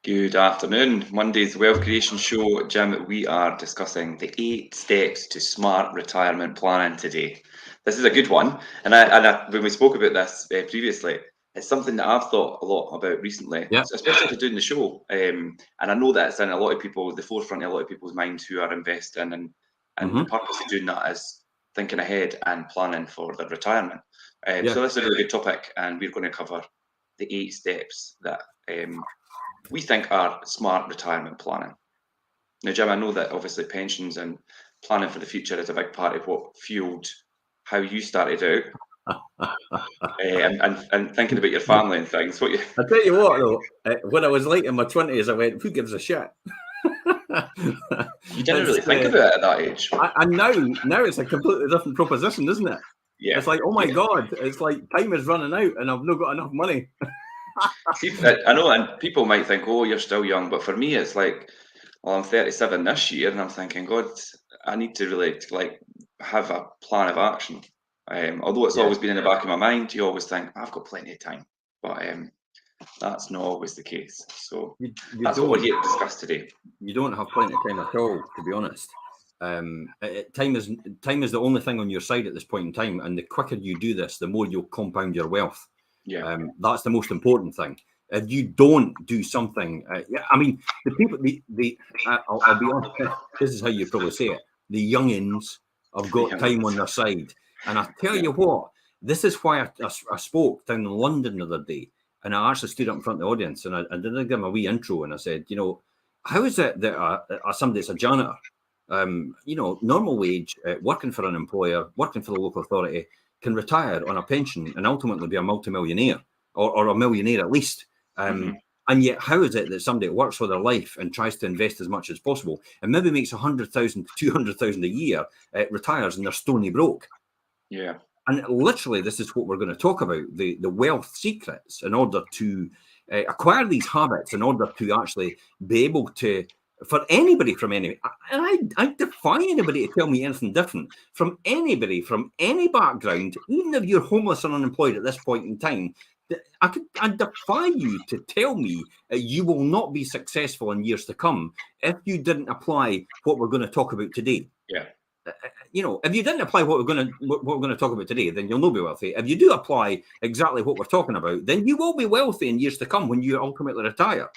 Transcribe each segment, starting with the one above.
Good afternoon. Monday's Wealth Creation Show. Jim, we are discussing the 8 steps to smart retirement planning today. This is a good one. When we spoke about this previously, it's something that I've thought a lot about recently, Yeah. especially for doing the show. And I know that it's in a lot of people, the forefront of a lot of people's minds who are investing. And the purpose of doing that is thinking ahead and planning for their retirement. So this is a really good topic, and we're going to cover the 8 steps that we think are smart retirement planning. Now, Jim, I know that obviously pensions and planning for the future is a big part of what fueled how you started out and thinking about your family and things. I tell you what, though, when I was late in my 20s, I went, who gives a shit? You didn't really think about it at that age. And now it's a completely different proposition, isn't it? Yeah. It's like, oh my God, it's like time is running out and I've not got enough money. See, I know, and people might think, oh, you're still young, but for me, it's like, well, I'm 37 this year, and I'm thinking, God, I need to really have a plan of action. Although it's always been in the back of my mind, you always think, I've got plenty of time, but that's not always the case. So that's what we're here to discuss today. You don't have plenty of time at all, to be honest. Time is the only thing on your side at this point in time, and the quicker you do this, the more you'll compound your wealth. Yeah, that's the most important thing. If you don't do something, I mean, the people, I'll be honest, this is how you probably say it. The youngins have got time on their side. And I tell you what, this is why I spoke down in London the other day, and I actually stood up in front of the audience and I did give them a wee intro, and I said, you know, how is it that somebody that's a janitor, normal wage, working for an employer, working for the local authority, can retire on a pension and ultimately be a multimillionaire or a millionaire at least. And yet, how is it that somebody works for their life and tries to invest as much as possible and maybe makes 100,000 to 200,000 a year, retires and they're stony broke? Yeah. And literally, this is what we're going to talk about, the wealth secrets in order to acquire these habits, in order to actually be able to, for anybody from any, and I defy anybody to tell me anything different, from anybody, from any background, even if you're homeless and unemployed at this point in time, I defy you to tell me you will not be successful in years to come if you didn't apply what we're going to talk about today. Yeah. If you didn't apply what we're going to talk about today, then you'll not be wealthy. If you do apply exactly what we're talking about, then you will be wealthy in years to come when you ultimately retire.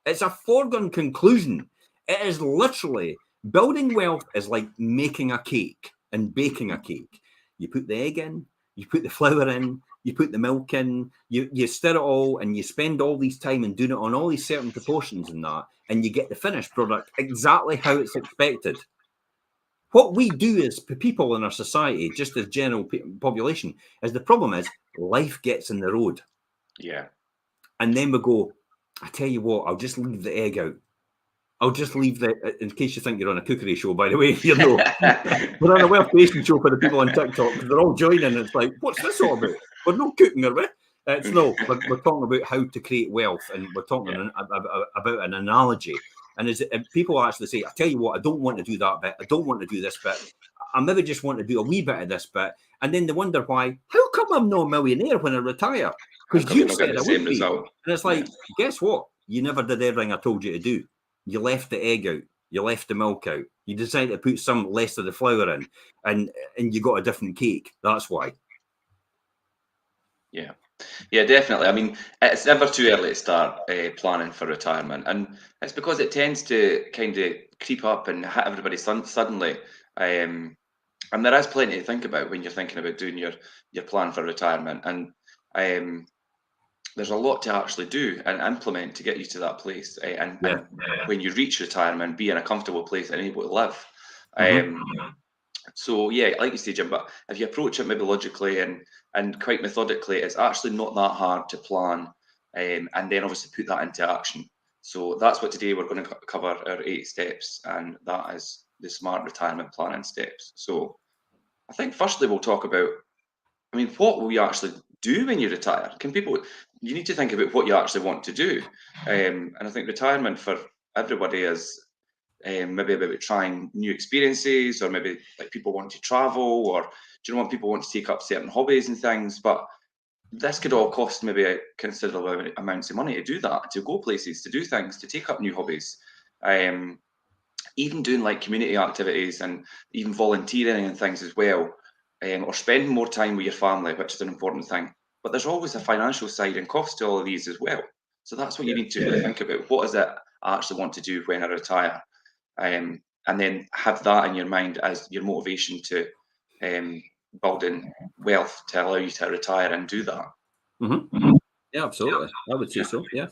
It's a foregone conclusion. It is literally, building wealth is like making a cake and baking a cake. You put the egg in, you put the flour in, you put the milk in, you stir it all, and you spend all this time and doing it on all these certain proportions and that, and you get the finished product exactly how it's expected. What we do as people in our society, just as general population, is the problem is life gets in the road. Yeah. And then we go, I tell you what, I'll just leave the egg out. I'll just leave in case you think you're on a cookery show, by the way, we're on a wealth creation show for the people on TikTok, because they're all joining. It's like, what's this all about? We're not cooking, are we? We're talking about how to create wealth, and we're talking about an analogy. And if people actually say, I tell you what, I don't want to do that bit, I don't want to do this bit, I maybe just want to do a wee bit of this bit, and then they wonder why, how come I'm not a millionaire when I retire? Because you said I would be. And it's like, guess what? You never did everything I told you to do. You left the egg out, you left the milk out, you decided to put some less of the flour in, and you got a different cake. That's why. Yeah, definitely. I mean, it's never too early to start planning for retirement, and it's because it tends to kind of creep up and hit everybody suddenly. And there is plenty to think about when you're thinking about doing your plan for retirement, and there's a lot to actually do and implement to get you to that place. And when you reach retirement, be in a comfortable place and able to live. So yeah, like you say, Jim, but if you approach it maybe logically and quite methodically, it's actually not that hard to plan, and then obviously put that into action. So that's what today we're going to cover, our 8 steps, and that is the smart retirement planning steps. So I think firstly we'll talk about, I mean, what will you actually do when you retire? You need to think about what you actually want to do. And I think retirement for everybody is maybe about trying new experiences, or maybe like people want to travel, or people want to take up certain hobbies and things. But this could all cost maybe a considerable amounts of money to do that, to go places, to do things, to take up new hobbies. Even doing like community activities and even volunteering and things as well, or spending more time with your family, which is an important thing. But there's always a financial side and cost to all of these as well. So that's what you need to really think about. What is it I actually want to do when I retire? And then have that in your mind as your motivation to building wealth to allow you to retire and do that. Mm-hmm. Yeah, absolutely. I would say so. Yeah.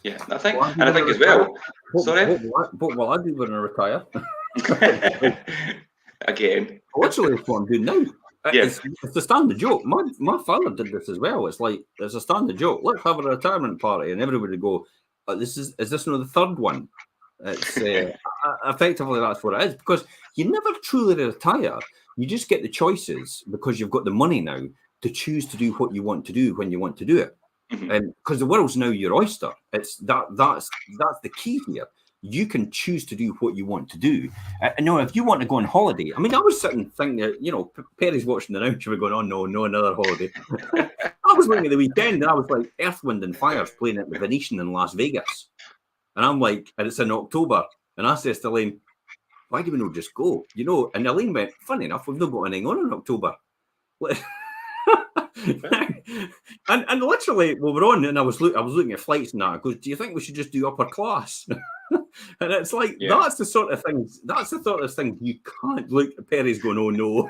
Yeah, I think, and I think as well. Sorry, what will I do when I retire? Again, literally, it's what I'm doing now. Yeah. It's a standard joke. My father did this as well. It's like it's a standard joke. Let's have a retirement party, and everybody go. Is this not the third one? It's effectively that's what it is, because you never truly retire. You just get the choices because you've got the money now to choose to do what you want to do when you want to do it. And because the world's now your oyster, it's that's the key here. You can choose to do what you want to do. If you want to go on holiday, I mean, I was sitting thinking, Perry's watching the announcer, we're going, oh no, another holiday. I was looking at the weekend, and I was like, Earth, Wind and Fire's playing at the Venetian in Las Vegas, and I'm like, and it's in October, and I says to Elaine, why do we not just go? And Elaine went, funny enough, we've not got anything on in October. and literally, we were on, and I was looking at flights and that. I goes, do you think we should just do upper class? And it's like that's the sort of things. That's the sort of thing you can't look. Perry's going, oh no.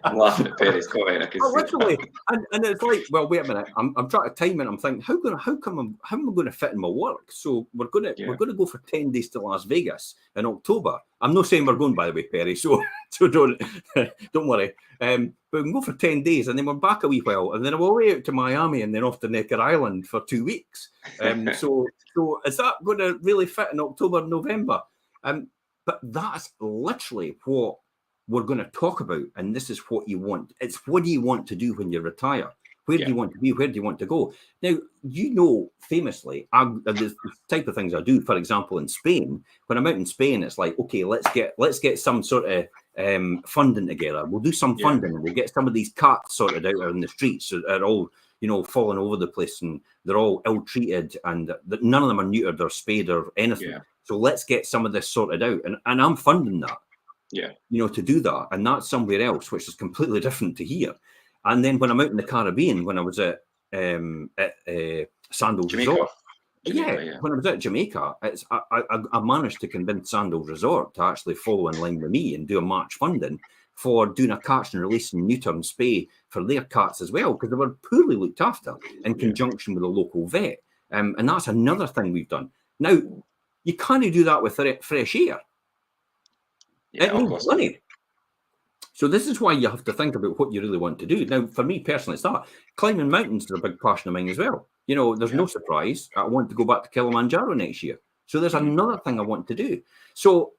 I'm laughing at Perry's comment. Literally, and it's like, well, wait a minute. I'm trying to time it. I'm thinking, how am I going to fit in my work? So we're going to go for 10 days to Las Vegas in October. I'm not saying we're going, by the way, Perry. So don't worry. But we can go for 10 days, and then we're back a wee while, and then we're away out to Miami, and then off to Necker Island for 2 weeks. So is that going to really fit in October, November? But that's literally what we're going to talk about, and this is what you want. It's what do you want to do when you retire? Where do you want to be? Where do you want to go? Now, famously, the type of things I do, for example, in Spain, when I'm out in Spain, it's like, okay, let's get some sort of funding together. We'll do some funding, and we'll get some of these cats sorted out on the streets. So they're all, falling over the place, and they're all ill-treated, and none of them are neutered or spayed or anything. Yeah. So let's get some of this sorted out. And I'm funding that, to do that. And that's somewhere else, which is completely different to here. And then when I'm out in the Caribbean, when I was at Sandals Jamaica. Resort, when I was at Jamaica, I managed to convince Sandals Resort to actually follow in line with me and do a match funding for doing a catch and release and neuter and spay for their cats as well, because they were poorly looked after in conjunction with a local vet. And that's another thing we've done. Now, you can't do that with fresh air. It needs money. So this is why you have to think about what you really want to do. Now, for me personally, it's that. Climbing mountains is a big passion of mine as well. There's no surprise. I want to go back to Kilimanjaro next year. So there's another thing I want to do. So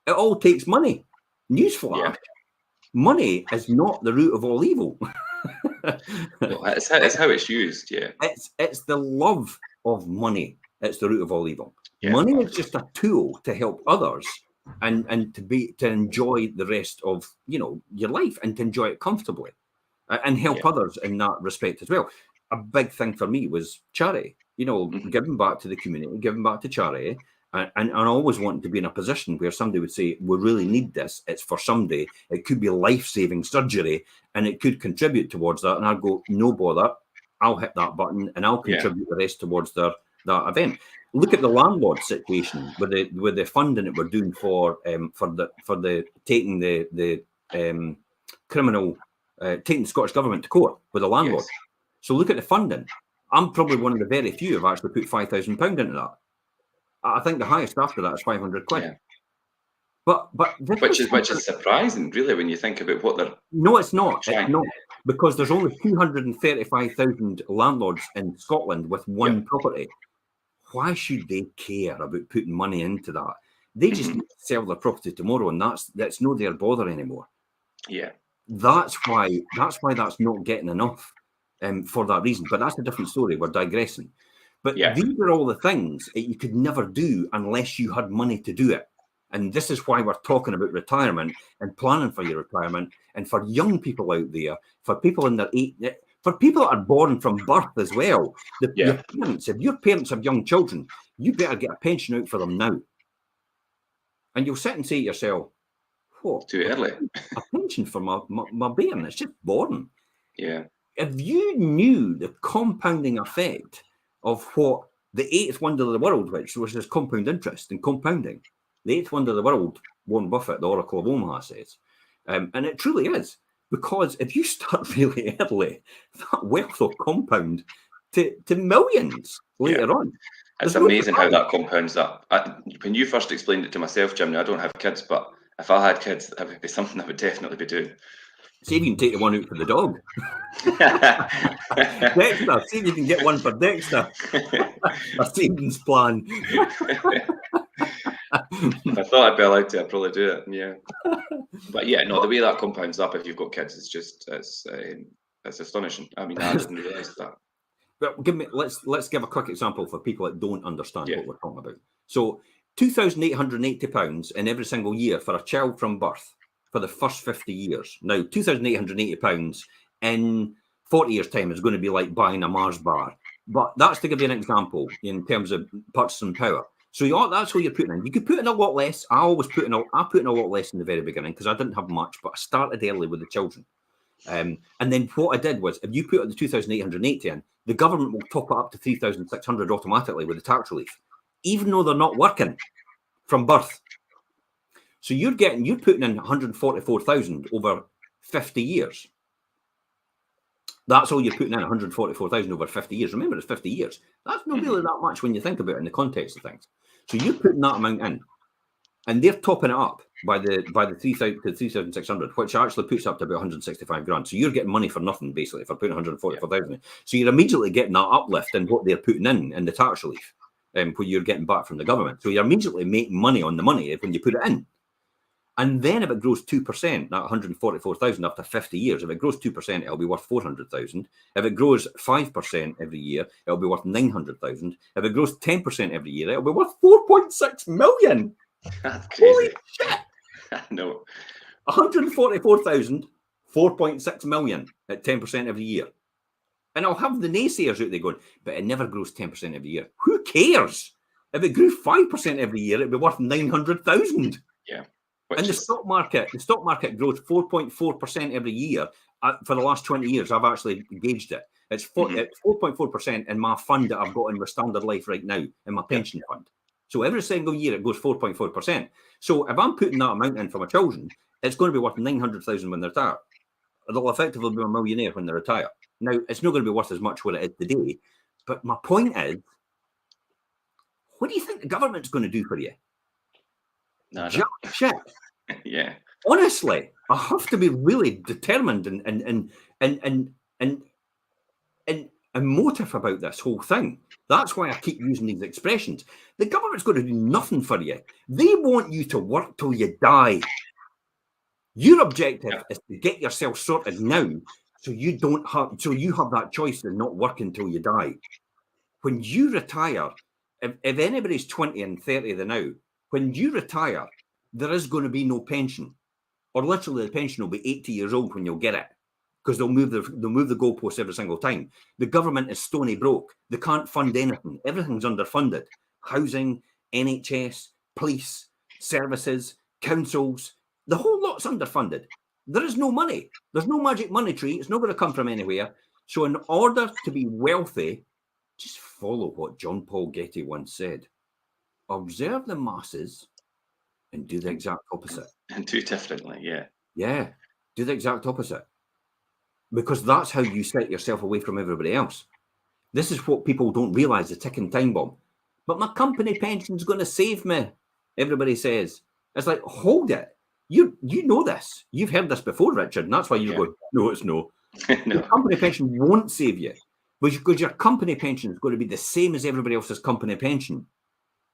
it all takes money. Newsflash, money is not the root of all evil. It's how it's used, It's the love of money. It's the root of all evil. Money is just a tool to help others and to enjoy the rest of your life and to enjoy it comfortably and help others in that respect as well. A big thing for me was charity, giving back to the community, giving back to charity, and always wanting to be in a position where somebody would say, we really need this, it's for somebody, it could be life-saving surgery and it could contribute towards that, and I'd go, no bother, I'll hit that button and I'll contribute the rest towards that event. Look at the landlord situation with the funding that we're doing for the taking the criminal taking the Scottish government to court with the landlord. Yes. So look at the funding. I'm probably one of the very few who've actually put £5,000 into that. I think the highest after that is £500. Yeah. But which is surprising, really, when you think about what they're. No, it's not. It's not, because there's only 235,000 landlords in Scotland with one property. Why should they care about putting money into that? They just need to sell their property tomorrow, and that's no their bother anymore. Yeah, that's why that's not getting enough, for that reason. But that's a different story. We're digressing. But these are all the things that you could never do unless you had money to do it. And this is why we're talking about retirement and planning for your retirement. And for young people out there, for people in their for people that are born from birth as well, your parents, if your parents have young children, you better get a pension out for them now. And you'll sit and say to yourself, what? Too early. A pension for my bairn, it's just born. Yeah. If you knew the compounding effect of what the eighth wonder of the world, which was this compound interest and compounding, the eighth wonder of the world, Warren Buffett, the Oracle of Omaha says, and it truly is, because if you start really early, that wealth will compound to millions later on. It's amazing how that compounds up. When you first explained it to myself, Jim, I don't have kids, but if I had kids, that would be something I would definitely be doing. See if you can take the one out for the dog. Dexter, see if you can get one for Dexter. A savings plan. If I thought I'd be allowed to, I'd probably do it. Yeah. But yeah, no, the way that compounds up if you've got kids is just it's astonishing. I mean, I didn't realise that. But let's give a quick example for people that don't understand what we're talking about. So £2,880 in every single year for a child from birth for the first 50 years. Now, £2,880 in 40 years' time is going to be like buying a Mars bar. But that's to give you an example in terms of purchasing power. So that's what you're putting in. You could put in a lot less. I put in a lot less in the very beginning because I didn't have much, but I started early with the children. And then what I did was, if you put the 2,880 in, the government will top it up to 3,600 automatically with the tax relief, even though they're not working from birth. So you're putting in 144,000 over 50 years. That's all you're putting in, 144,000 over 50 years. Remember, it's 50 years. That's not really that much when you think about it in the context of things. So you're putting that amount in, and they're topping it up by the 3,000 to 3,600, which actually puts up to about 165 grand. So you're getting money for nothing, basically, for putting 144,000 in. So you're immediately getting that uplift in what they're putting in the tax relief, what you're getting back from the government. So you're immediately making money on the money when you put it in. And then if it grows 2%, that 144,000 after 50 years, if it grows 2%, it'll be worth 400,000. If it grows 5% every year, it'll be worth 900,000. If it grows 10% every year, it'll be worth 4.6 million. That's crazy. Holy shit. No. 144,000, 4.6 million at 10% every year. And I'll have the naysayers out there going, but it never grows 10% every year. Who cares? If it grew 5% every year, it'd be worth 900,000. Yeah. And the stock market grows 4.4% every year for the last 20 years. I've actually gauged it. It's 4.4% in my fund that I've got in with Standard Life right now, in my pension fund. So every single year it goes 4.4%. So if I'm putting that amount in for my children, it's going to be worth 900,000 when they're retired. They'll effectively be a millionaire when they retire. Now, it's not going to be worth as much what it is today. But my point is, what do you think the government's going to do for you? No, shit. Yeah. Honestly, I have to be really determined and emotive about this whole thing. That's why I keep using these expressions. The government's going to do nothing for you. They want you to work till you die. Your objective is to get yourself sorted now, so you have that choice of not working till you die. When you retire, if anybody's 20 and 30 now, when you retire, there is going to be no pension, or literally the pension will be 80 years old when you'll get it, because they'll move the goalposts every single time. The government is stony broke. They can't fund anything. Everything's underfunded. Housing, NHS, police, services, councils, the whole lot's underfunded. There is no money. There's no magic money tree. It's not going to come from anywhere. So in order to be wealthy, just follow what John Paul Getty once said. Observe the masses and do the exact opposite. And do it differently, yeah. Yeah, do the exact opposite. Because that's how you set yourself away from everybody else. This is what people don't realise, the ticking time bomb. But my company pension's going to save me, everybody says. It's like, hold it. You know this. You've heard this before, Richard, and that's why you're going, no, it's no. No. Your company pension won't save you. Because your company pension is going to be the same as everybody else's company pension.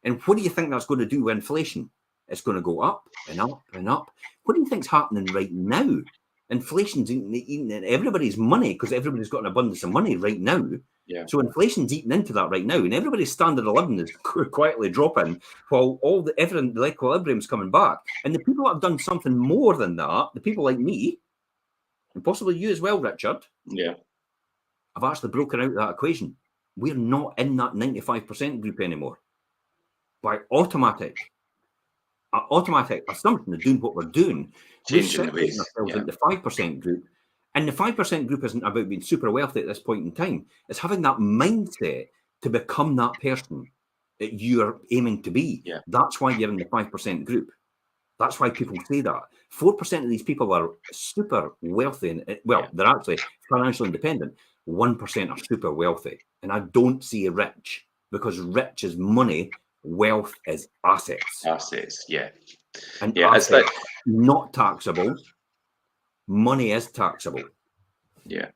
And what do you think that's going to do with inflation? It's going to go up and up and up. What do you think's happening right now? Inflation's eating everybody's money because everybody's got an abundance of money right now. Yeah. So inflation's eating into that right now, and everybody's standard of living is quietly dropping while the equilibrium's coming back. And the people that have done something more than that, the people like me, and possibly you as well, Richard, yeah, have actually broken out of that equation. We're not in that 95% group anymore. By automatic assumption of doing what we're doing, we're separating ourselves into the 5% group. And the 5% group isn't about being super wealthy at this point in time. It's having that mindset to become that person that you're aiming to be. Yeah. That's why you're in the 5% group. That's why people say that. 4% of these people are super wealthy. And they're actually financially independent. 1% are super wealthy. And I don't see rich, because rich is money. Wealth is assets. Assets, yeah. And assets not taxable. Money is taxable. Yeah.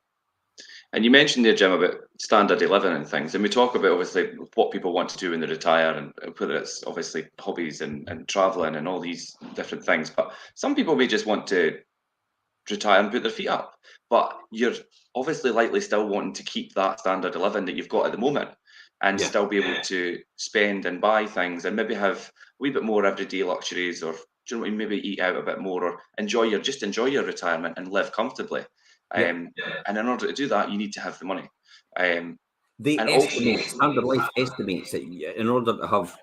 And you mentioned there, Jim, about standard of living and things. And we talk about, obviously, what people want to do when they retire, and whether it's obviously hobbies and traveling and all these different things. But some people may just want to retire and put their feet up. But you're obviously likely still wanting to keep that standard of living that you've got at the moment, and still be able to spend and buy things and maybe have a wee bit more everyday luxuries, or maybe eat out a bit more, or enjoy your retirement and live comfortably. And in order to do that, you need to have the money. Standard Life estimates that in order to have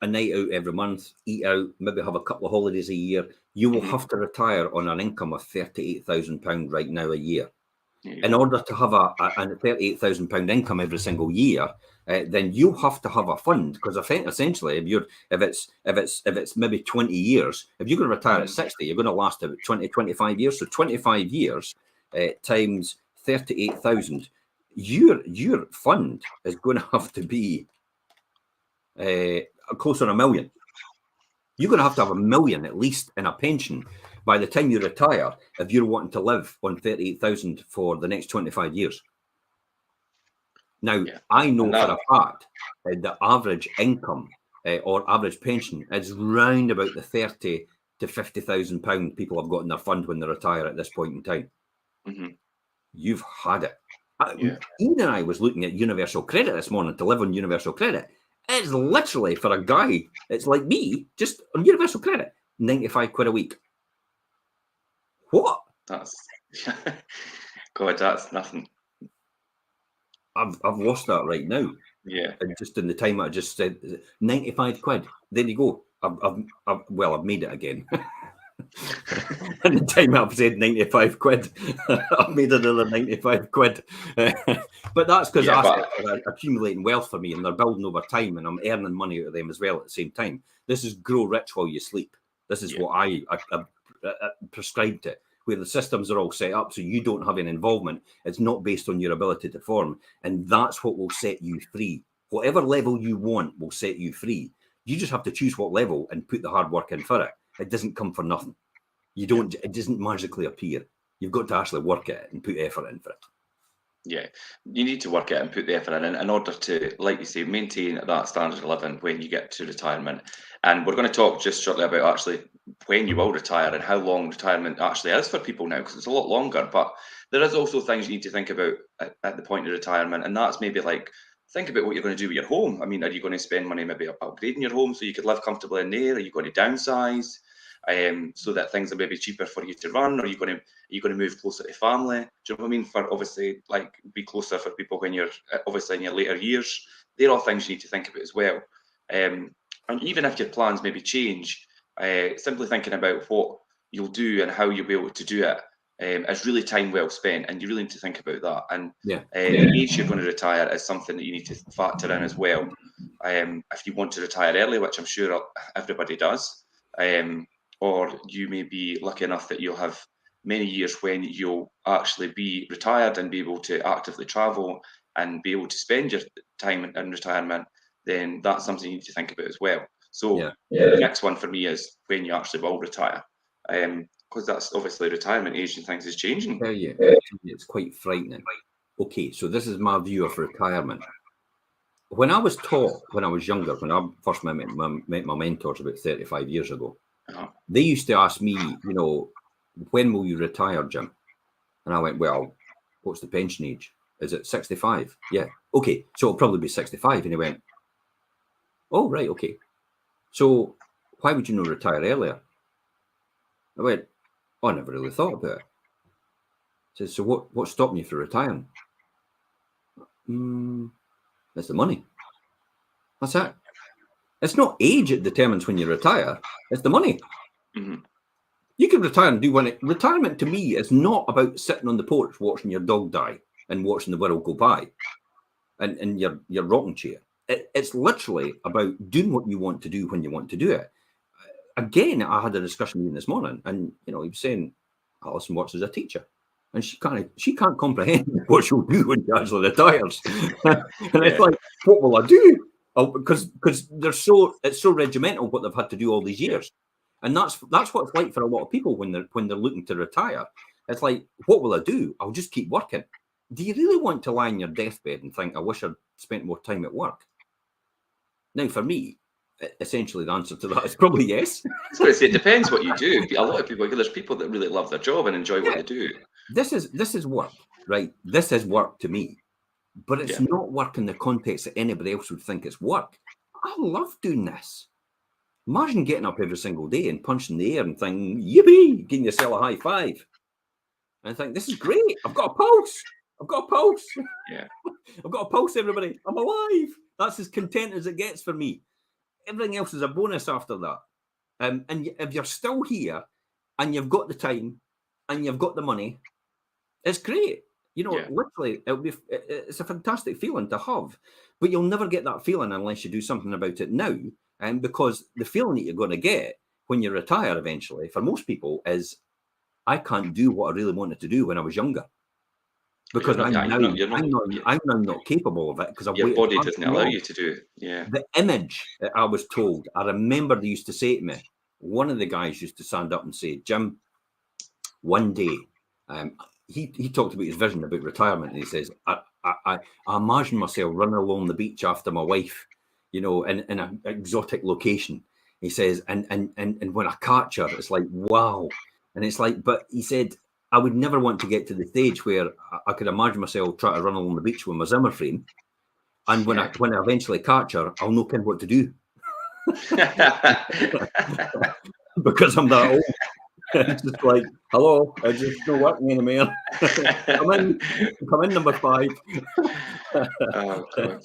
a night out every month, eat out, maybe have a couple of holidays a year, you will have to retire on an income of £38,000 right now a year. In order to have a £38,000 income every single year, then you have to have a fund, because I think essentially if it's maybe 20 years, if you're going to retire at 60, you're going to last about 25 years. So 25 years times 38,000, your fund is going to have to be close on $1 million. You're going to have $1 million at least in a pension by the time you retire if you're wanting to live on 38,000 for the next 25 years. Now, I know for a fact the average income or average pension is round about the 30 to 50,000 pound people have got in their fund when they retire at this point in time. You've had it. Ian and I was looking at universal credit this morning to live on universal credit. It's literally, for a guy, it's like me, just on universal credit, 95 quid a week. What? That's God, that's nothing. I've lost that right now. Yeah. And just in the time I just said 95 quid. There you go. I've made it again. And the time I've said 95 quid, I've made another 95 quid. But that's because assets are accumulating wealth for me, and they're building over time, and I'm earning money out of them as well at the same time. This is grow rich while you sleep. This is what I prescribe to, where the systems are all set up so you don't have an involvement. It's not based on your ability to form. And that's what will set you free. Whatever level you want will set you free. You just have to choose what level and put the hard work in for it. It doesn't come for nothing. It doesn't magically appear. You've got to actually work it and put effort in for it. Yeah, you need to work it and put the effort in order to, like you say, maintain that standard of living when you get to retirement. And we're going to talk just shortly about actually when you will retire and how long retirement actually is for people now, because it's a lot longer. But there is also things you need to think about at the point of retirement, and that's maybe like, think about what you're going to do with your home. I mean, are you going to spend money maybe upgrading your home so you could live comfortably in there? Are you going to downsize so that things are maybe cheaper for you to run? Or are you going to move closer to family? Do you know what I mean? For obviously, like, be closer for people when you're obviously in your later years. They're all things you need to think about as well. And even if your plans maybe change, simply thinking about what you'll do and how you'll be able to do it is really time well spent, and you really need to think about that. And the age you're going to retire is something that you need to factor in as well. If you want to retire early, which I'm sure everybody does, or you may be lucky enough that you'll have many years when you'll actually be retired and be able to actively travel and be able to spend your time in retirement, then that's something you need to think about as well. So the next one for me is when you actually will retire. Because that's obviously retirement age and things is changing. I tell you, it's quite frightening. Okay, so this is my view of retirement. When I was taught, when I was younger, when I first met my mentors about 35 years ago, they used to ask me, when will you retire, Jim? And I went, well, what's the pension age? Is it 65? Yeah. Okay, so it'll probably be 65. And he went, oh, right, okay. So why would you not retire earlier? I went, oh, I never really thought about it. He says, so what's stopping you from retiring? It's the money. That's it. It's not age that determines when you retire. It's the money. Mm-hmm. You can retire and do one. Retirement to me is not about sitting on the porch watching your dog die and watching the world go by and your rocking chair. It's literally about doing what you want to do when you want to do it. Again, I had a discussion with him this morning, and he was saying Alison works as a teacher, and she can't comprehend what she'll do when she actually retires. And it's like, what will I do? Because it's so regimental what they've had to do all these years. And that's what it's like for a lot of people when they're looking to retire. It's like, what will I do? I'll just keep working. Do you really want to lie on your deathbed and think, I wish I'd spent more time at work? Now, for me, essentially the answer to that is probably yes. I was going to say, it depends what you do. A lot of people, there's people that really love their job and enjoy what they do. This is work, right? This is work to me. But it's not work in the context that anybody else would think it's work. I love doing this. Imagine getting up every single day and punching the air and thinking, yippee, giving yourself a high five. And I think, this is great. I've got a pulse. Yeah. I've got a pulse, everybody. I'm alive. That's as content as it gets for me. Everything else is a bonus after that. And if you're still here and you've got the time and you've got the money, it's great. Literally, it's a fantastic feeling to have. But you'll never get that feeling unless you do something about it now. And because the feeling that you're going to get when you retire eventually, for most people, is I can't do what I really wanted to do when I was younger. Because I'm now not capable of it because your body doesn't allow you to do it. Yeah. The image that I was told, I remember they used to say to me, one of the guys used to stand up and say, Jim, one day, he talked about his vision about retirement. And he says, I imagine myself running along the beach after my wife, in an exotic location. He says, and when I catch her, it's like, wow. And it's like, but he said, I would never want to get to the stage where I could imagine myself trying to run along the beach with my Zimmer frame. And when I eventually catch her, I'll know what to do. Because I'm that old. It's just like, hello, I just not working anymore. Come in number 5. Oh, God.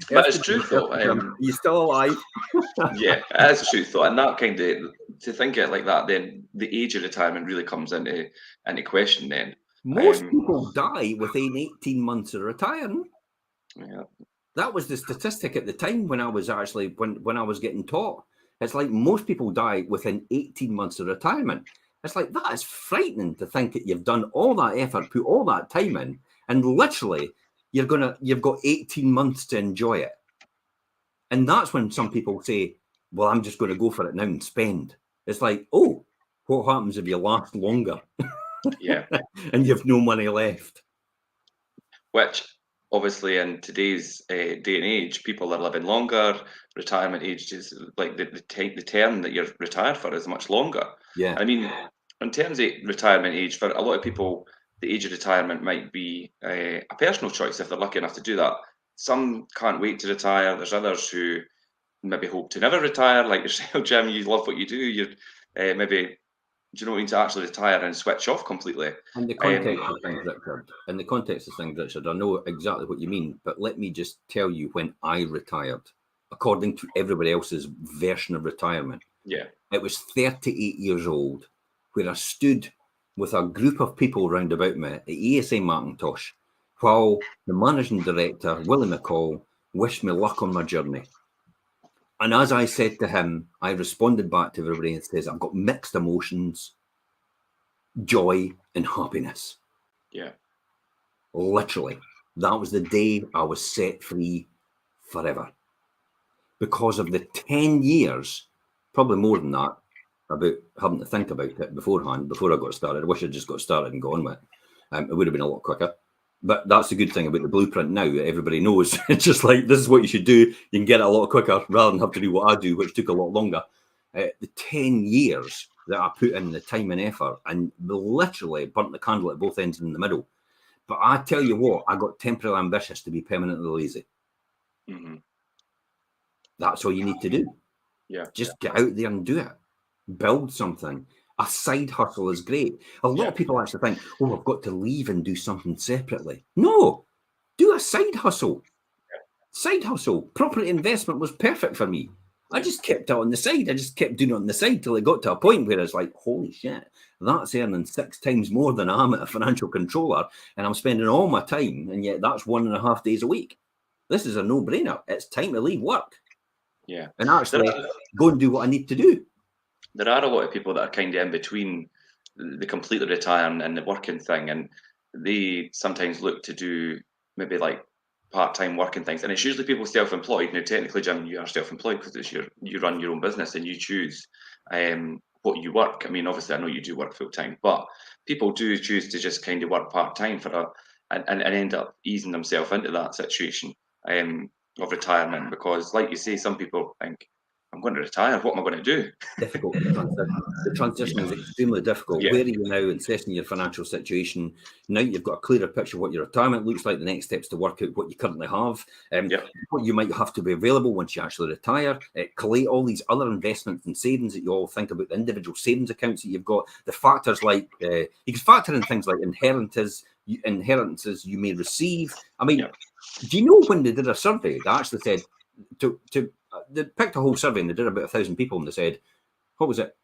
But it's true, though. Are you still alive? Yeah, that's true, though. And that kind of, to think it like that, then the age of retirement really comes into question then. Most people die within 18 months of retiring. Yeah. That was the statistic at the time when I was actually, when I was getting taught. It's like most people die within 18 months of retirement. It's like, that is frightening to think that you've done all that effort, put all that time in, and literally you've got 18 months to enjoy it. And that's when some people say, well, I'm just going to go for it now and spend. It's like, oh, what happens if you last longer? Yeah. And you've no money left. Which, obviously, in today's day and age, people are living longer. Retirement age is like the term that you're retired for is much longer. Yeah. I mean, in terms of retirement age, for a lot of people, the age of retirement might be a personal choice if they're lucky enough to do that. Some can't wait to retire. There's others who maybe hope to never retire, like yourself, Jim. You love what you do. You're maybe, do you know what I mean, to actually retire and switch off completely. In the context of things, Richard, I know exactly what you mean, but let me just tell you when I retired, according to everybody else's version of retirement. Yeah. It was 38 years old, where I stood with a group of people round about me at ESA Macintosh, while the managing director, Willie McCall, wished me luck on my journey. And as I said to him, I responded back to everybody and says, I've got mixed emotions, joy and happiness. Yeah. Literally. That was the day I was set free forever. Because of the 10 years, probably more than that, about having to think about it beforehand, before I got started. I wish I'd just got started and gone with it. It would have been a lot quicker. But that's the good thing about the blueprint now, that everybody knows. It's just like, this is what you should do. You can get it a lot quicker rather than have to do what I do, which took a lot longer. The 10 years that I put in the time and effort and literally burnt the candle at both ends in the middle. But I tell you what, I got temporarily ambitious to be permanently lazy. Mm-hmm. That's all you need to do. Yeah. Just get out there and do it. Build something. A side hustle is great. A lot of people actually think, oh, I've got to leave and do something separately. No, do a side hustle. Side hustle. Property investment was perfect for me. I just kept it on the side. I just kept doing it on the side till it got to a point where it's like, holy shit, that's earning 6 times more than I am at a financial controller, and I'm spending all my time, and yet that's 1.5 days a week. This is a no-brainer. It's time to leave work. Yeah. And actually go and do what I need to do. There are a lot of people that are kind of in between the completely retiring and the working thing, and they sometimes look to do maybe like part-time working things, and it's usually people self-employed. Now, technically, Jim, you are self-employed because it's you run your own business and you choose what you work. I mean, obviously, I know you do work full-time, but people do choose to just kind of work part-time for and end up easing themselves into that situation of retirement, because, like you say, some people think, I'm going to retire. What am I going to do? Difficult to transition. The transition is extremely difficult. Where are you now in assessing your financial situation? Now you've got a clearer picture of what your retirement looks like. The next steps to work out what you currently have, what you might have to be available once you actually retire. Collate all these other investments and savings that you all think about, the individual savings accounts that you've got. The factors like you can factor in things like inheritances you may receive. I mean, do you know when they did a survey, they actually said they picked a whole survey and they did about 1,000 people, and they said, what was it?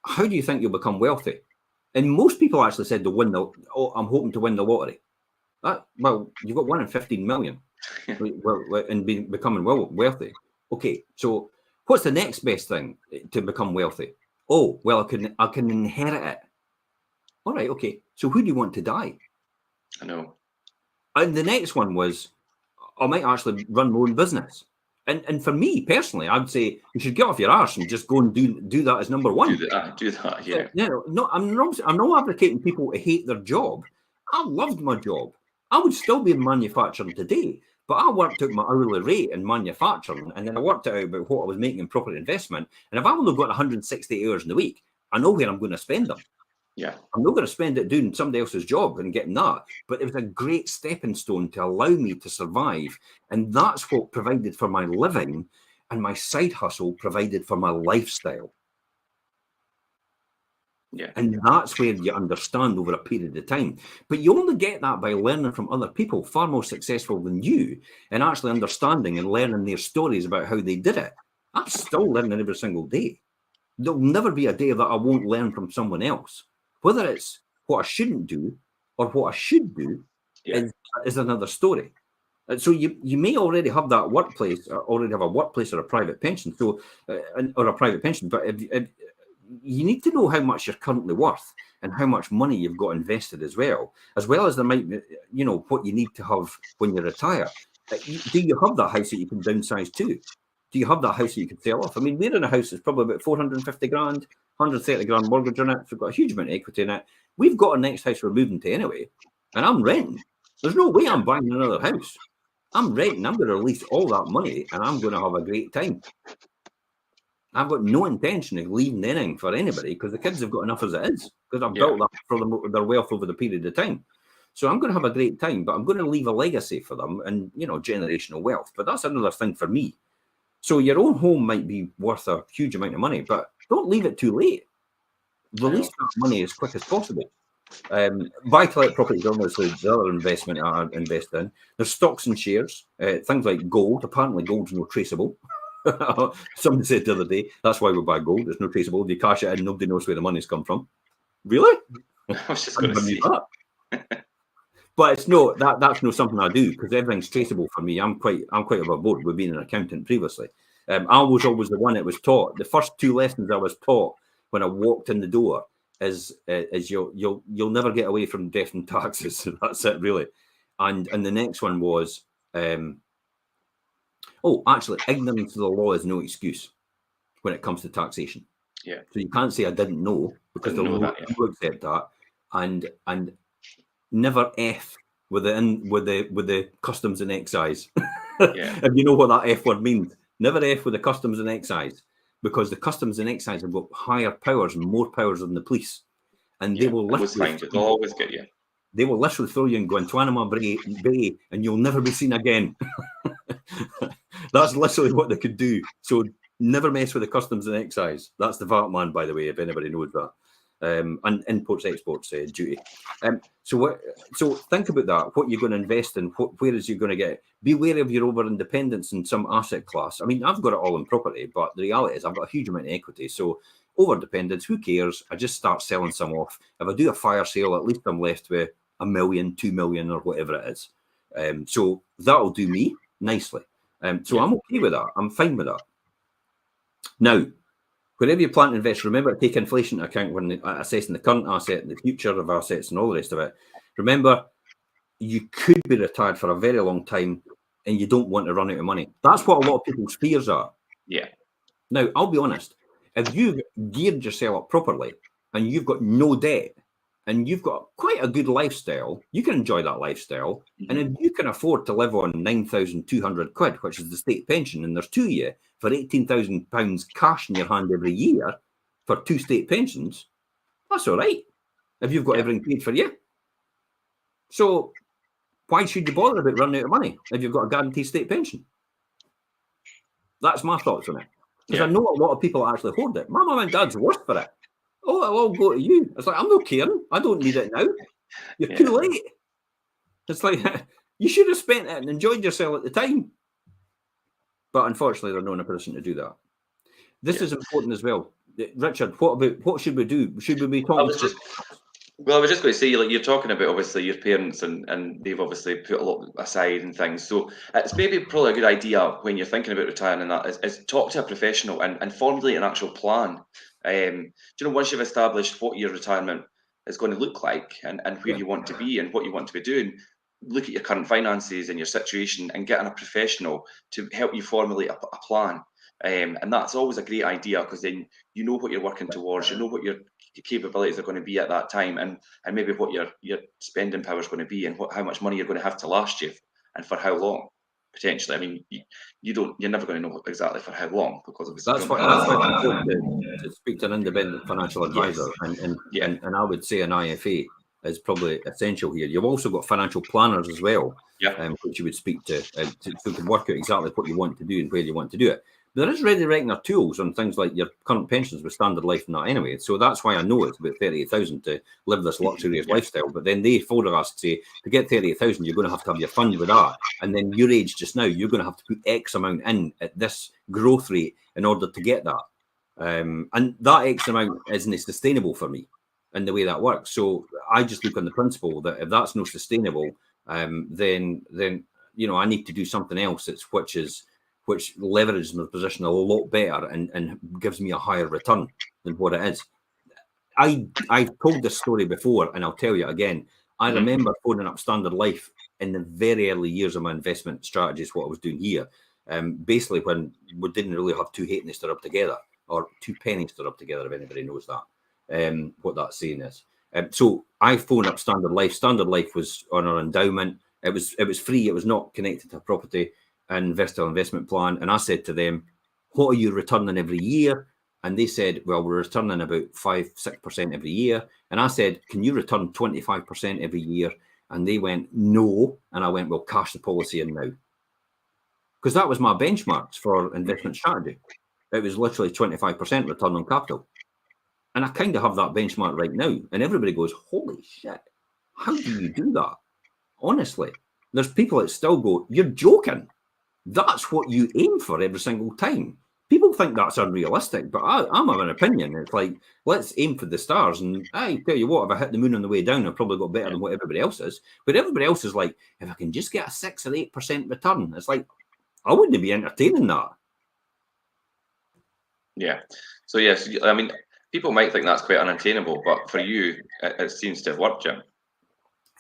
How do you think you'll become wealthy? And most people actually said they'll win I'm hoping to win the lottery. Well, you've got 1 in 15 million in becoming wealthy. Okay, so what's the next best thing to become wealthy? Oh, well, I can inherit it. All right, okay. So who do you want to die? I know. And the next one was, I might actually run my own business. And for me personally, I'd say you should get off your arse and just go and do that as number one. Do that, yeah. No, I'm not advocating people to hate their job. I loved my job. I would still be in manufacturing today, but I worked out my hourly rate in manufacturing, and then I worked out about what I was making in property investment. And if I've only got 160 hours in the week, I know where I'm going to spend them. Yeah. I'm not going to spend it doing somebody else's job and getting that, but it was a great stepping stone to allow me to survive. And that's what provided for my living, and my side hustle provided for my lifestyle. Yeah. And that's where you understand over a period of time. But you only get that by learning from other people far more successful than you, and actually understanding and learning their stories about how they did it. I'm still learning every single day. There'll never be a day that I won't learn from someone else. Whether it's what I shouldn't do or what I should do is another story. So you may already have that workplace, or already have a workplace or a private pension. So or a private pension, but if you need to know how much you're currently worth and how much money you've got invested as well as there might be, what you need to have when you retire. Do you have that house that you can downsize to? Do you have that house that you can sell off? I mean, we're in a house that's probably about 450 grand, 130 grand mortgage on it. So we've got a huge amount of equity in it. We've got a next house we're moving to anyway, and I'm renting. There's no way I'm buying another house. I'm renting. I'm going to release all that money, and I'm going to have a great time. I've got no intention of leaving anything for anybody, because the kids have got enough as it is, because I've built that for their wealth over the period of time. So I'm going to have a great time, but I'm going to leave a legacy for them and, generational wealth. But that's another thing for me. So your own home might be worth a huge amount of money, but don't leave it too late. Release that money as quick as possible. Buy-to-let properties, obviously, the other investment I invest in. There's stocks and shares, things like gold. Apparently, gold's no traceable. Somebody said the other day, that's why we buy gold. It's no traceable. If you cash it in, nobody knows where the money's come from. Really? I was just going to say that. But it's that's not something I do, because everything's traceable for me. I'm quite above board with being an accountant previously. I was always the one that was taught. The first 2 lessons I was taught when I walked in the door is you'll never get away from death and taxes. That's it, really. And the next one was ignorance of the law is no excuse when it comes to taxation. Yeah. So you can't say I didn't know, because they'll accept that, and never F with the customs and excise. If you know what that F word means, never F with the customs and excise, because the customs and excise have got higher powers and more powers than the police. And they will literally they'll always get you. They will literally throw you in Guantanamo Bay and you'll never be seen again. That's literally what they could do. So never mess with the customs and excise. That's the VAT man, by the way, if anybody knows that. And imports, exports duty. So think about that. What you're going to invest in, where is you going to get it? Be wary of your over-independence in some asset class. I mean, I've got it all in property, but the reality is I've got a huge amount of equity. So over-dependence, who cares? I just start selling some off. If I do a fire sale, at least I'm left with $1 million, $2 million, or whatever it is. So that'll do me nicely. So I'm okay with that. I'm fine with that. Now, wherever you plan to invest, remember to take inflation into account when assessing the current asset, the future of assets, and all the rest of it. Remember, you could be retired for a very long time and you don't want to run out of money. That's what a lot of people's fears are. Yeah. Now, I'll be honest. If you've geared yourself up properly and you've got no debt and you've got quite a good lifestyle, you can enjoy that lifestyle. Mm-hmm. And if you can afford to live on 9,200 quid, which is the state pension, and there's two of you for £18,000 cash in your hand every year for 2 state pensions, that's all right. If you've got everything paid for you. So why should you bother about running out of money if you've got a guaranteed state pension? That's my thoughts on it. Because I know a lot of people actually hoard it. My mum and dad's worse for it. Oh, it'll all go to you. It's like, I'm not caring. I don't need it now. You're too late. It's like, you should have spent it and enjoyed yourself at the time. But unfortunately, they're not in a position to do that. This is important as well. Richard, what should we do? Should we be talking Well, I was just going to say, like, you're talking about obviously your parents and they've obviously put a lot aside and things. So it's maybe probably a good idea when you're thinking about retiring and that is talk to a professional and formulate an actual plan. Do you know, once you've established what your retirement is going to look like and where you want to be and what you want to be doing, look at your current finances and your situation and get in a professional to help you formulate a plan. And that's always a great idea because then you know what you're working towards, you know what your capabilities are going to be at that time, and maybe what your spending power is going to be, and how much money you're going to have to last you, and for how long potentially. I mean, you're never going to know exactly for how long, because obviously that's why it's important to speak to an independent financial advisor, and I would say an IFA is probably essential here. You've also got financial planners as well, which you would speak to work out exactly what you want to do and where you want to do it. There is ready reckoner tools on things like your current pensions with Standard Life and that anyway. So that's why I know it's about 38,000 to live this luxurious lifestyle. But then they forecast say to get 38,000, you're going to have your fund with that. And then your age just now, you're going to have to put X amount in at this growth rate in order to get that. And that X amount isn't sustainable for me in the way that works. So I just look on the principle that if that's not sustainable, then you know, I need to do something else which leverages my position a lot better and gives me a higher return than what it is. I've told this story before, and I'll tell you again. I remember phoning up Standard Life in the very early years of my investment strategies, what I was doing here, basically when we didn't really have two halfpennies to rub together, or 2 pennies to rub together, if anybody knows that, what that saying is. So I phoned up Standard Life. Standard Life was on our endowment. It was free. It was not connected to a property investor investment plan, and I said to them, what are you returning every year? And they said, well, we're returning about 5-6% every year. And I said, can you return 25% every year? And they went, no. And I went, well, cash the policy in now, because that was my benchmarks for investment strategy. It was literally 25% return on capital, and I kind of have that benchmark right now. And everybody goes, holy shit, how do you do that? Honestly, there's people that still go, you're joking. That's what you aim for every single time. People think that's unrealistic, but I'm of an opinion. It's like, let's aim for the stars. And I tell you what, if I hit the moon on the way down, I've probably got better than what everybody else is. But everybody else is like, if I can just get a 6 or 8% return, it's like, I wouldn't be entertaining that. Yeah. So, yes, I mean, people might think that's quite unattainable, but for you, it seems to have worked, Jim.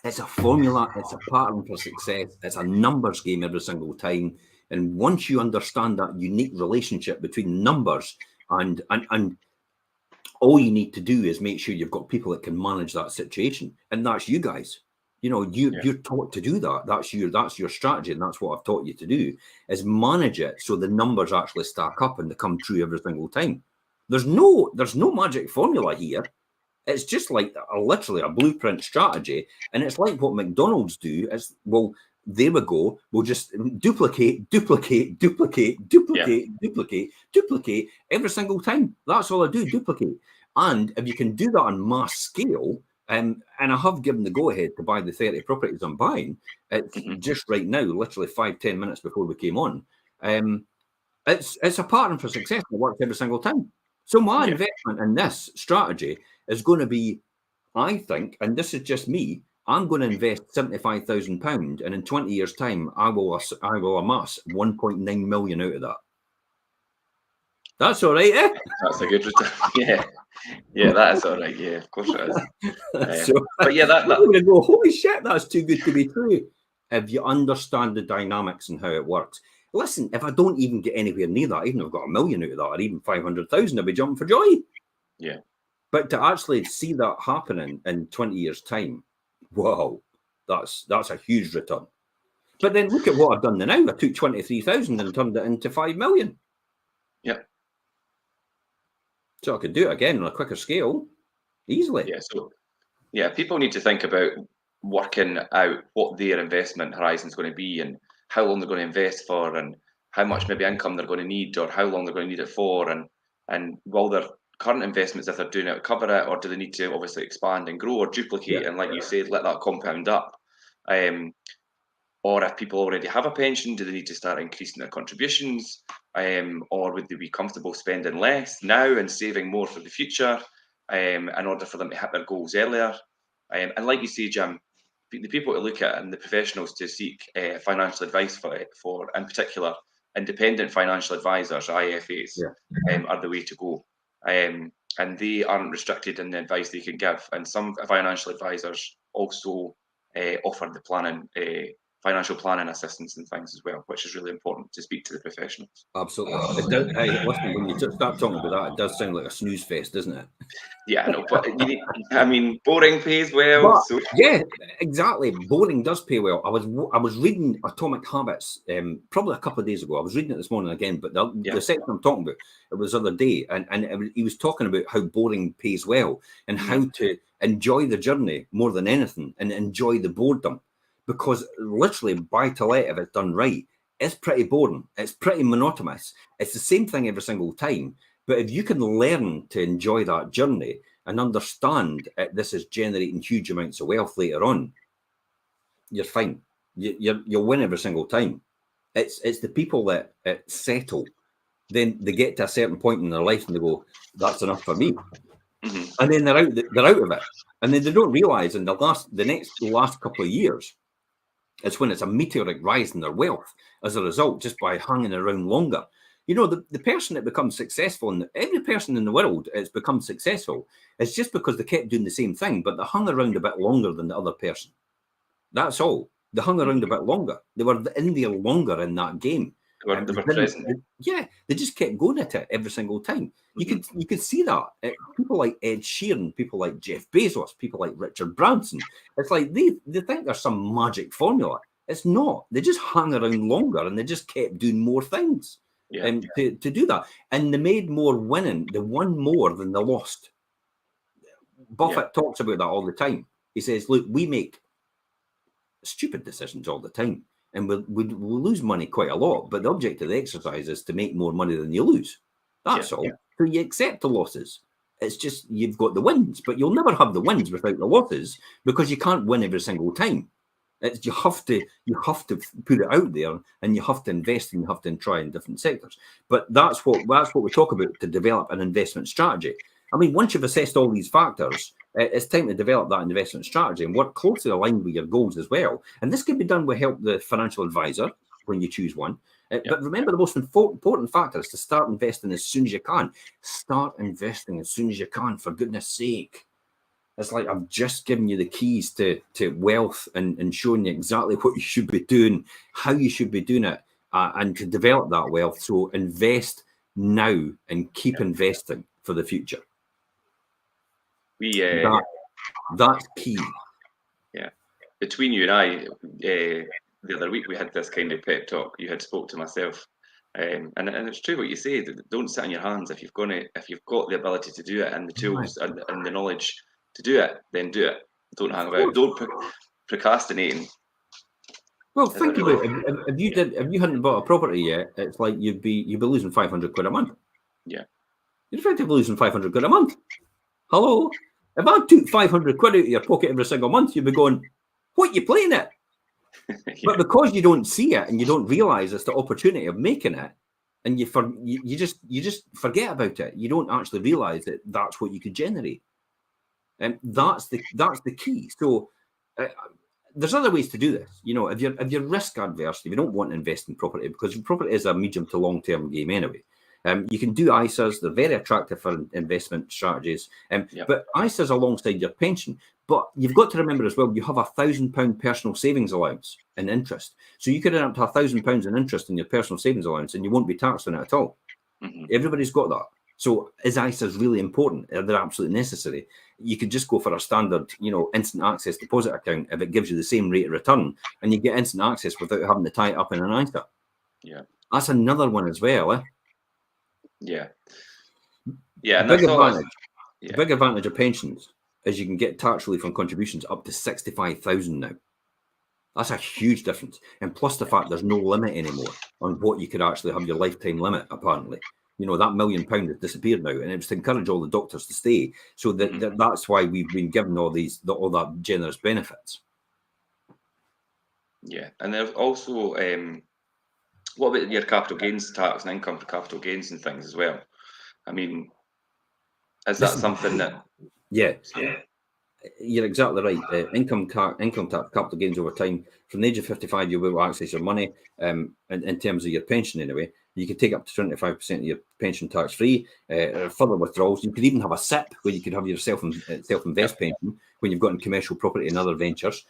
It's a formula. It's a pattern for success. It's a numbers game every single time. And once you understand that unique relationship between numbers and all you need to do is make sure you've got people that can manage that situation. And that's you guys. You're taught to do that. That's your strategy, and that's what I've taught you to do, is manage it so the numbers actually stack up and they come true every single time. There's no magic formula here. It's just like literally a blueprint strategy, and it's like what McDonald's do. It's, well, there we go. We'll just duplicate every single time. That's all I do, duplicate. And if you can do that on mass scale, and I have given the go-ahead to buy the 30 properties I'm buying, it's just right now, literally 5-10 minutes before we came on. It's a pattern for success that works every single time. So my investment in this strategy is going to be, I think, and this is just me, I'm going to invest £75,000, and in 20 years' time, I will amass 1.9 million out of that. That's all right, eh? That's a good return. Yeah, that is all right. Yeah, of course it is. But yeah, I'm going to go, holy shit, that's too good to be true. If you understand the dynamics and how it works. Listen, if I don't even get anywhere near that, even if I've got 1 million out of that, or even 500,000, I'll be jumping for joy. Yeah. But to actually see that happening in 20 years' time, wow, that's a huge return. But then look at what I've done now. I took 23,000 and turned it into 5 million. Yeah. So I could do it again on a quicker scale, easily. Yeah. So, people need to think about working out what their investment horizon is going to be, and how long they're going to invest for, and how much maybe income they're going to need, or how long they're going to need it for, and will their current investments, if they're doing it, cover it, or do they need to obviously expand and grow or duplicate, and like you said, let that compound up. Or if people already have a pension, do they need to start increasing their contributions, or would they be comfortable spending less now and saving more for the future, in order for them to hit their goals earlier? And like you say, Jim, the people to look at and the professionals to seek financial advice for, in particular, independent financial advisors, IFAs, are the way to go. And they aren't restricted in the advice they can give. And some financial advisors also offer the financial planning assistance and things as well, which is really important to speak to the professionals. Absolutely. It does, hey, listen, when you start talking about that, it does sound like a snooze fest, doesn't it? Yeah, I know, but boring pays well. But, so. Yeah, exactly. Boring does pay well. I was reading Atomic Habits probably a couple of days ago. I was reading it this morning again, but the section I'm talking about, it was the other day, and he was talking about how boring pays well and how to enjoy the journey more than anything and enjoy the boredom. Because literally, buy to let, if it's done right, it's pretty boring. It's pretty monotonous. It's the same thing every single time. But if you can learn to enjoy that journey and understand this is generating huge amounts of wealth later on, you're fine. You'll win every single time. It's the people that settle. Then they get to a certain point in their life and they go, "That's enough for me," and then they're out of it. And then they don't realize in the last couple of years, it's when it's a meteoric rise in their wealth as a result, just by hanging around longer. You know, the person that becomes successful, and every person in the world has become successful, is just because they kept doing the same thing, but they hung around a bit longer than the other person. That's all. They hung around a bit longer. They were in there longer in that game. They were present. They just kept going at it every single time. You could see that. People like Ed Sheeran, people like Jeff Bezos, people like Richard Branson. It's like they think there's some magic formula. It's not. They just hung around longer and they just kept doing more things to do that. And they made more winning. They won more than they lost. Buffett talks about that all the time. He says, look, we make stupid decisions all the time. And we'll lose money quite a lot, but the object of the exercise is to make more money than you lose. That's all. So you accept the losses. It's just you've got the wins, but you'll never have the wins without the losses, because you can't win every single time. You have to put it out there, and you have to invest, and you have to try in different sectors. But that's what we talk about to develop an investment strategy. I mean, once you've assessed all these factors, it's time to develop that investment strategy and work closely aligned with your goals as well. And this can be done with help the financial advisor when you choose one. But remember, the most important factor is to start investing as soon as you can. Start investing as soon as you can, for goodness sake. It's like I've just given you the keys to wealth and showing you exactly what you should be doing, how you should be doing it, and to develop that wealth. So invest now and keep investing for the future. That's key. between you and I, the other week we had this kind of pep talk. You had spoke to myself, and it's true what you say. That don't sit on your hands if you've got the ability to do it and the tools and the knowledge to do it. Then do it. Don't hang about. Don't procrastinating. Well, think about it. If you hadn't bought a property yet, it's like you'd be losing 500 quid a month. Yeah, you're effectively losing 500 quid a month. Hello, if I took 500 quid out of your pocket every single month, you'd be going, "What you playing at?" Yeah. But because you don't see it and you don't realise it's the opportunity of making it, and you just forget about it. You don't actually realise that that's what you could generate, and that's the key. So. There's other ways to do this. You know, if you're risk adverse, if you don't want to invest in property, because property is a medium to long term game anyway. You can do ISAs. They're very attractive for investment strategies. But ISAs alongside your pension. But you've got to remember as well, you have £1,000 personal savings allowance in interest. So you could earn up to £1,000 in interest in your personal savings allowance, and you won't be taxed on it at all. Mm-hmm. Everybody's got that. So is ISAs really important? They're absolutely necessary. You could just go for a standard, instant access deposit account if it gives you the same rate of return, and you get instant access without having to tie it up in an ISA. Yeah, that's another one as well. Yeah, and the big advantage of pensions is you can get tax relief on contributions up to 65,000 now. That's a huge difference, and plus the fact there's no limit anymore on what you could actually have your lifetime limit. Apparently. That £1 million has disappeared now, and it was to encourage all the doctors to stay. So that's why we've been given all that generous benefits. Yeah, and there's also what about your capital gains tax and income for capital gains and things as well? I mean, is that something that? Yeah. You're exactly right. Income tax, capital gains over time. From the age of 55, you'll be able to access your money. In terms of your pension, anyway, you could take up to 25% of your pension tax free. Further withdrawals, you could even have a SIP where you could have your self-invest pension when you've got in commercial property and other ventures.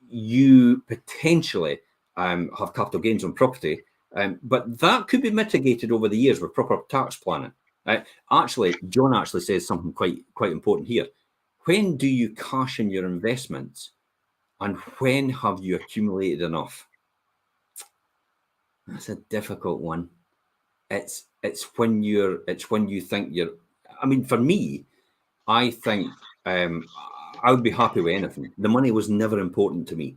You potentially have capital gains on property, but that could be mitigated over the years with proper tax planning. John actually says something quite important here. When do you cash in your investments, and when have you accumulated enough? That's a difficult one. It's when you think you're. I mean, for me, I think I would be happy with anything. The money was never important to me.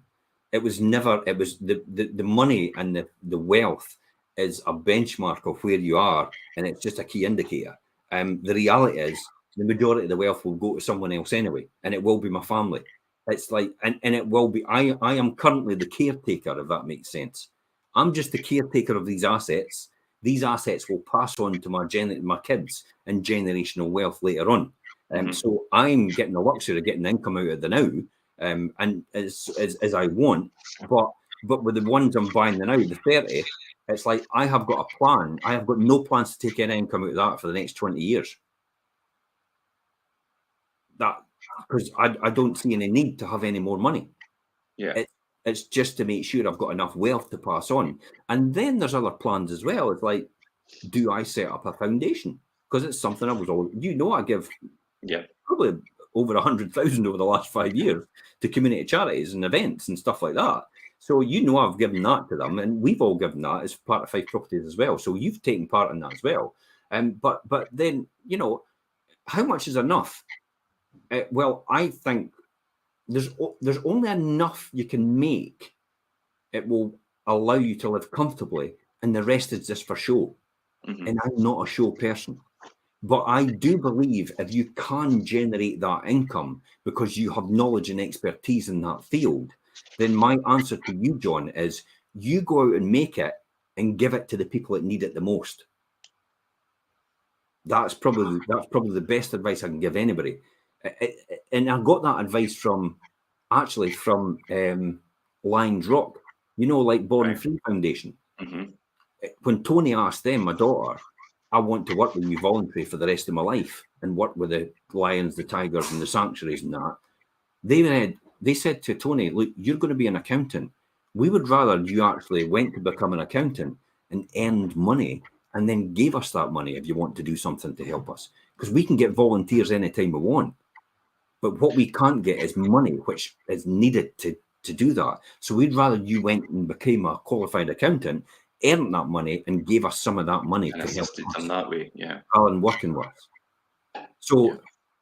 It was the money and the wealth is a benchmark of where you are, and it's just a key indicator. The reality is, the majority of the wealth will go to someone else anyway, and it will be my family. It's like, and it will be, I am currently the caretaker, if that makes sense. I'm just the caretaker of these assets. These assets will pass on to my kids and generational wealth later on. So I'm getting the luxury of getting income out of the now, and as I want, but with the ones I'm buying the now, the 30, it's like I have got a plan. I have got no plans to take any income out of that for the next 20 years. That because I don't see any need to have any more money. Yeah, it's just to make sure I've got enough wealth to pass on. And then there's other plans as well. It's like, do I set up a foundation? Because it's something I was always, I give probably over 100,000 over the last 5 years to community charities and events and stuff like that. So I've given that to them, and we've all given that as part of Fife Properties as well. So you've taken part in that as well. But then how much is enough? Well, I think there's only enough you can make. It will allow you to live comfortably, and the rest is just for show. Mm-hmm. And I'm not a show person. But I do believe if you can generate that income because you have knowledge and expertise in that field, then my answer to you, John, is you go out and make it and give it to the people that need it the most. That's probably the best advice I can give anybody. And I got that advice from Lions Rock, like Born Free Foundation. Mm-hmm. When Tony asked them, my daughter, I want to work with you voluntary for the rest of my life and work with the lions, the tigers, and the sanctuaries and that. They said to Tony, look, you're going to be an accountant. We would rather you actually went to become an accountant and earned money and then gave us that money if you want to do something to help us. Because we can get volunteers anytime we want. But what we can't get is money, which is needed to do that. So we'd rather you went and became a qualified accountant, earned that money, and gave us some of that money And to help assisted us them that way, yeah. rather than working with us. So Yeah.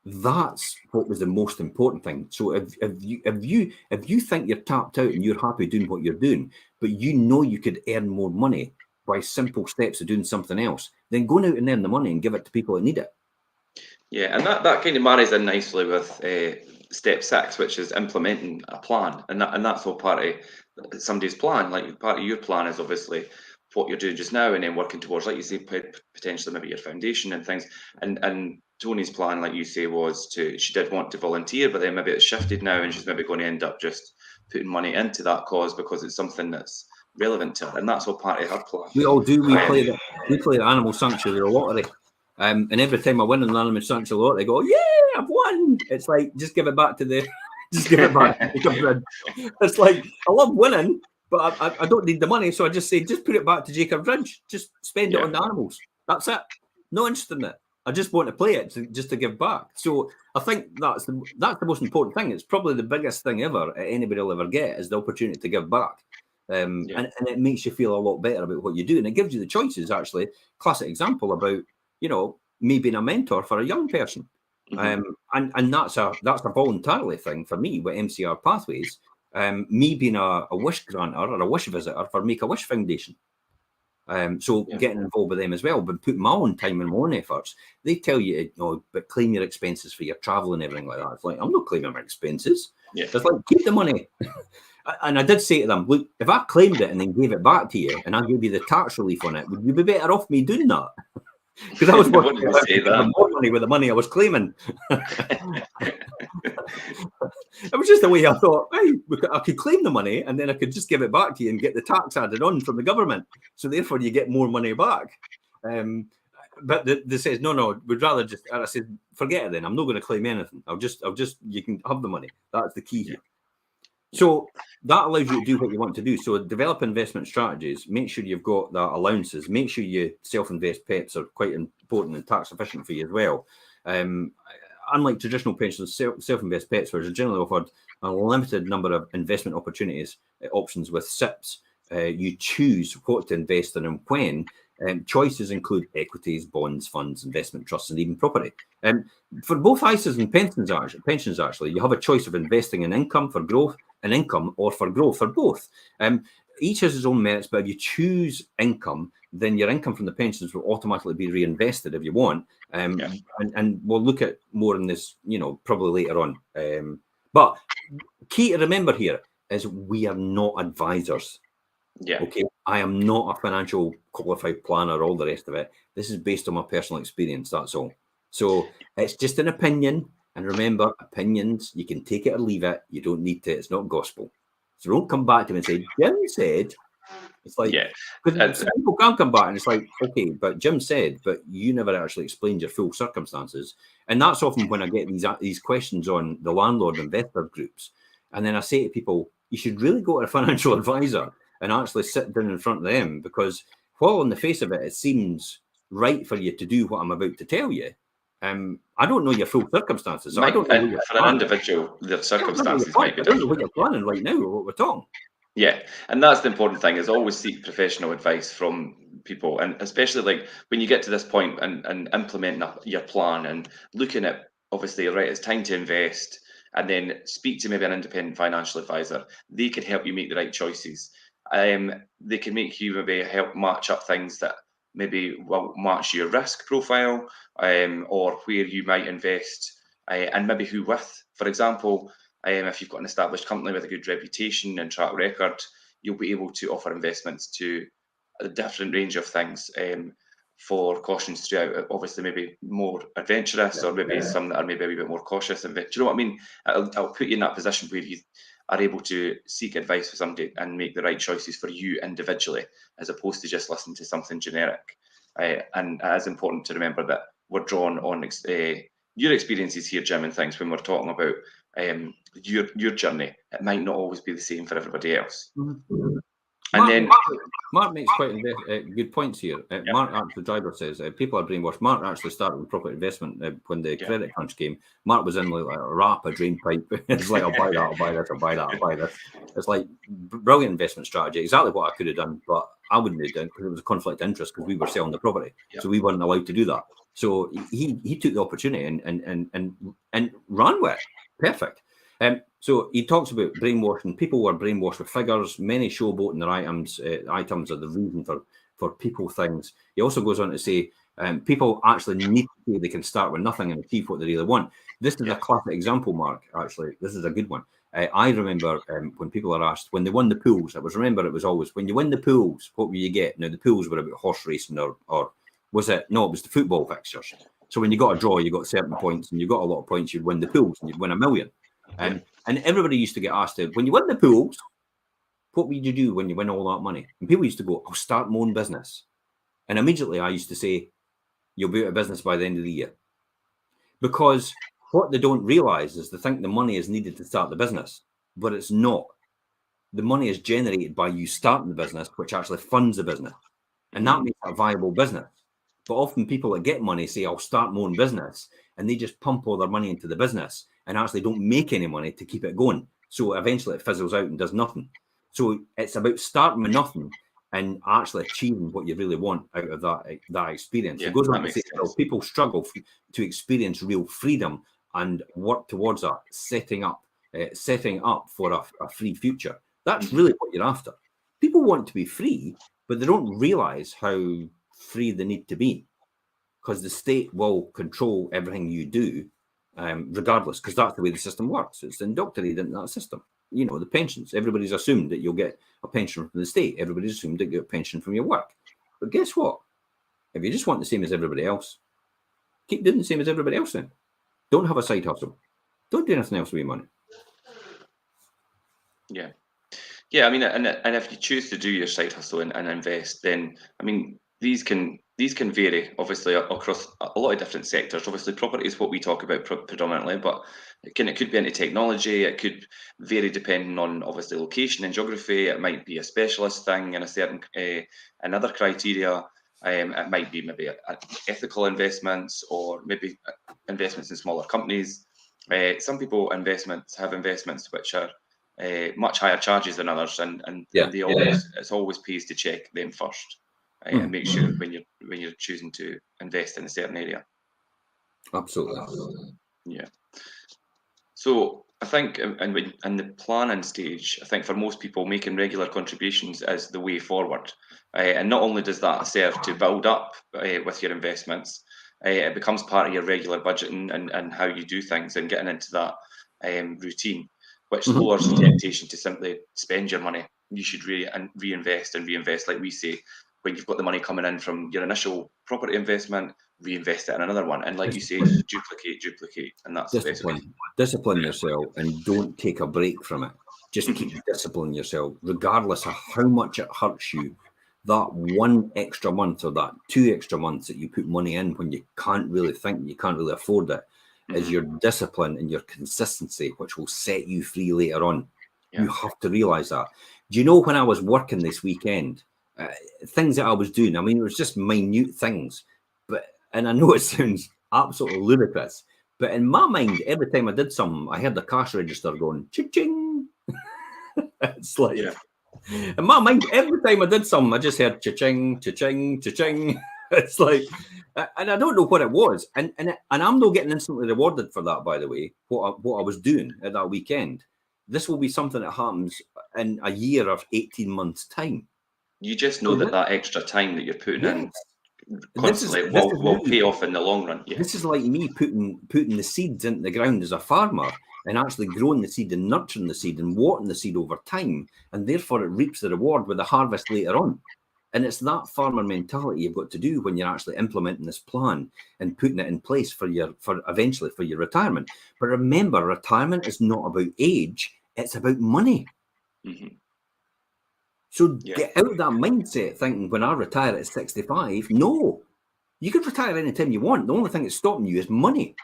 that's what was the most important thing. So if you think you're tapped out and you're happy doing what you're doing, but you know you could earn more money by simple steps of doing something else, then go out and earn the money and give it to people that need it. Yeah, and that kind of marries in nicely with step 6, which is implementing a plan, and that's all part of somebody's plan. Like part of your plan is obviously what you're doing just now, and then working towards, like you say, potentially maybe your foundation and things. And Tony's plan, like you say, was she did want to volunteer, but then maybe it's shifted now, and she's maybe going to end up just putting money into that cause because it's something that's relevant to her, and that's all part of her plan. We all do. We play the Animal Sanctuary lottery. And every time I win an Animal Sanctuary lottery, I go, "Yeah, I've won!" It's like, just give it back to the It's like, I love winning, but I don't need the money, so I just say, just put it back to Jacob Ridge. Just spend it on the animals. That's it. No interest in it. I just want to play it just to give back. So I think that's the most important thing. It's probably the biggest thing ever anybody will ever get, is the opportunity to give back. And it makes you feel a lot better about what you do, and it gives you the choices. Actually, classic example about, me being a mentor for a young person, and that's a voluntarily thing for me with MCR Pathways. Me being a wish granter or a wish visitor for Make a Wish Foundation. So getting involved with them as well, but putting my own time and my own efforts. They tell you, but claim your expenses for your travel and everything like that. It's like, I'm not claiming my expenses. It's like, keep the money. And I did say to them, look, if I claimed it and then gave it back to you and I gave you the tax relief on it, would you be better off me doing that? Because I was working more money with the money I was claiming. It was just the way I thought, hey, I could claim the money and then I could just give it back to you and get the tax added on from the government. So therefore you get more money back. But they says, no, we'd rather just, and I said, forget it then. I'm not going to claim anything. I'll just, you can have the money. That's the key here. So that allows you to do what you want to do. So develop investment strategies, make sure you've got that allowances, make sure you self-invest PEPs are quite important and tax efficient for you as well. Unlike traditional pensions, self-invest PEPs, which are generally offered a limited number of investment opportunities, options with SIPs. You choose what to invest in and when. Choices include equities, bonds, funds, investment trusts, and even property. For both ISAs and pensions, actually, you have a choice of investing in income for growth, and income or for growth, for both. Each has its own merits, but if you choose income, then your income from the pensions will automatically be reinvested if you want. And we'll look at more in this, probably later on. But key to remember here is we are not advisors. Okay, I am not a financial qualified planner, all the rest of it. This is based on my personal experience, that's all. So it's just an opinion. And remember, opinions, you can take it or leave it. You don't need to. It's not gospel. So don't come back to me and say, Jim said. It's like, because some people can come back and it's like, okay, but Jim said, but you never actually explained your full circumstances. And that's often when I get these questions on the landlord investor groups. And then I say to people, you should really go to a financial advisor and actually sit down in front of them, because while on the face of it, it seems right for you to do what I'm about to tell you. I don't know your full circumstances. So I don't know for an individual, the circumstances might be different. I don't know what you're planning right now or what we're talking. Yeah, and that's the important thing, is always seek professional advice from people, and especially like when you get to this point and implementing your plan and looking at, obviously, right, it's time to invest, and then speak to maybe an independent financial advisor. They can help you make the right choices. They can make you maybe help match up things that maybe will match your risk profile, or where you might invest, and maybe who with. For example, if you've got an established company with a good reputation and track record, you'll be able to offer investments to a different range of things, for cautions throughout. Obviously, maybe more adventurous, or maybe some that are maybe a wee bit more cautious. Do you know what I mean? I'll put you in that position where you are able to seek advice for somebody and make the right choices for you individually, as opposed to just listening to something generic. And it is important to remember that we're drawn on your experiences here, Jim, and things when we're talking about your journey. It might not always be the same for everybody else. Mark makes quite good points here. Mark, the driver, says people are brainwashed. Mark actually started with property investment when the credit crunch came. Mark was in like a rap, a drain pipe. It's like, I'll buy that, I'll buy this, I'll buy that, I'll buy this. It's like brilliant investment strategy. Exactly what I could have done, but I wouldn't have done because it was a conflict of interest because we were selling the property, so we weren't allowed to do that. So he took the opportunity and ran with it. Perfect. So he talks about brainwashing. People were brainwashed with figures. Many showboating their items. Items are the reason for people things. He also goes on to say people actually need to say they can start with nothing and achieve what they really want. This is a classic example, Mark. Actually, this is a good one. I remember when people are asked when they won the pools. It was always when you win the pools, what will you get? Now the pools were about horse racing or was it? No, it was the football fixtures. So when you got a draw, you got certain points, and you got a lot of points, you'd win the pools and you'd win $1 million. And everybody used to get asked, when you win the pools, what would you do when you win all that money? And people used to go, I'll start my own business. And immediately I used to say, you'll be out of business by the end of the year. Because what they don't realise is they think the money is needed to start the business, but it's not. The money is generated by you starting the business, which actually funds the business. And that makes it a viable business. But often people that get money say, I'll start my own business, and they just pump all their money into the business and actually don't make any money to keep it going. So eventually it fizzles out and does nothing. So it's about starting with nothing and actually achieving what you really want out of that experience. It goes on to say, people struggle to experience real freedom and work towards that, setting up for a free future. That's really what you're after. People want to be free, but they don't realize how free they need to be, because the state will control everything you do, regardless, because that's the way the system works. It's indoctrinated into that system. You know, the pensions, everybody's assumed that you'll get a pension from the state. Everybody's assumed that you get a pension from your work. But guess what? If you just want the same as everybody else, keep doing the same as everybody else then. Don't have a side hustle. Don't do anything else with your money. Yeah, I mean, and if you choose to do your side hustle and invest, then, I mean, these can vary, obviously, across a lot of different sectors. Obviously, property is what we talk about predominantly, but it could be into technology. It could vary depending on, obviously, location and geography. It might be a specialist thing in a certain another criteria. It might be maybe ethical investments, or maybe investments in smaller companies. Some people have investments which are much higher charges than others, and it's always pays to check them first. And make sure when you're choosing to invest in a certain area. Absolutely. Yeah. So I think in the planning stage, I think for most people, making regular contributions is the way forward. And not only does that serve to build up with your investments, it becomes part of your regular budgeting and how you do things, and getting into that routine, which lowers the temptation to simply spend your money. You should reinvest, like we say. When you've got the money coming in from your initial property investment, reinvest it in another one. And like you say, duplicate. And that's the best way. Discipline yourself and don't take a break from it. Just keep disciplining yourself, regardless of how much it hurts you. That 1 extra month or that 2 extra months that you put money in when you can't really think, you can't really afford it, is your discipline and your consistency, which will set you free later on. You have to realize that. Do you know, when I was working this weekend, things that I was doing, I mean, it was just minute things, and I know it sounds absolutely ludicrous, but in my mind, every time I did something, I heard the cash register going cha-ching. It's like, in my mind, every time I did something, I just heard cha-ching, cha-ching, cha-ching. It's like, and I don't know what it was, and I'm not getting instantly rewarded for that, by the way. What I was doing at that weekend, this will be something that happens in a year of 18 months' time. You just know that extra time that you're putting in constantly will pay off in the long run. Yeah. This is like me putting the seeds into the ground as a farmer, and actually growing the seed and nurturing the seed and watering the seed over time, and therefore it reaps the reward with the harvest later on. And it's that farmer mentality you've got to do when you're actually implementing this plan and putting it in place for eventually for your retirement. But remember, retirement is not about age; it's about money. So get out of that mindset thinking, when I retire at 65, no. You can retire anytime you want. The only thing that's stopping you is money.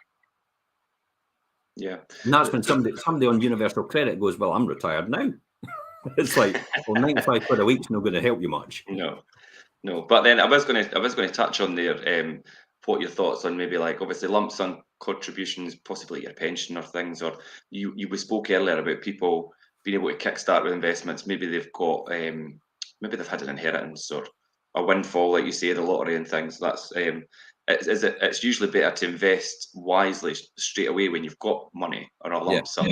Yeah. And that's when somebody on universal credit goes, well, I'm retired now. It's like, well, 95 quid a week's not going to help you much. No. But then I was going to touch on there. What your thoughts on maybe like obviously lump sum contributions, possibly your pension or things, or we spoke earlier about people being able to kickstart with investments. Maybe they've got maybe they've had an inheritance or a windfall, like you say, the lottery and things. That's it's usually better to invest wisely straight away when you've got money or a lump sum,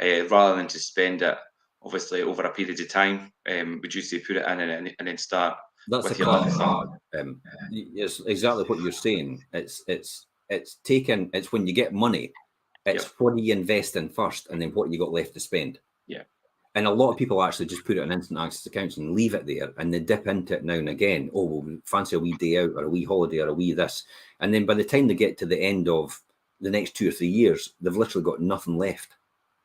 rather than to spend it obviously over a period of time. Would you say put it in and then start? That's with a your lump sum? It's exactly what you're saying. It's when you get money, it's what do you invest in first, and then what you got left to spend. Yeah. And a lot of people actually just put it on instant access accounts and leave it there, and they dip into it now and again. Oh, well, fancy a wee day out or a wee holiday or a wee this, and then by the time they get to the end of the next 2 or 3 years, they've literally got nothing left,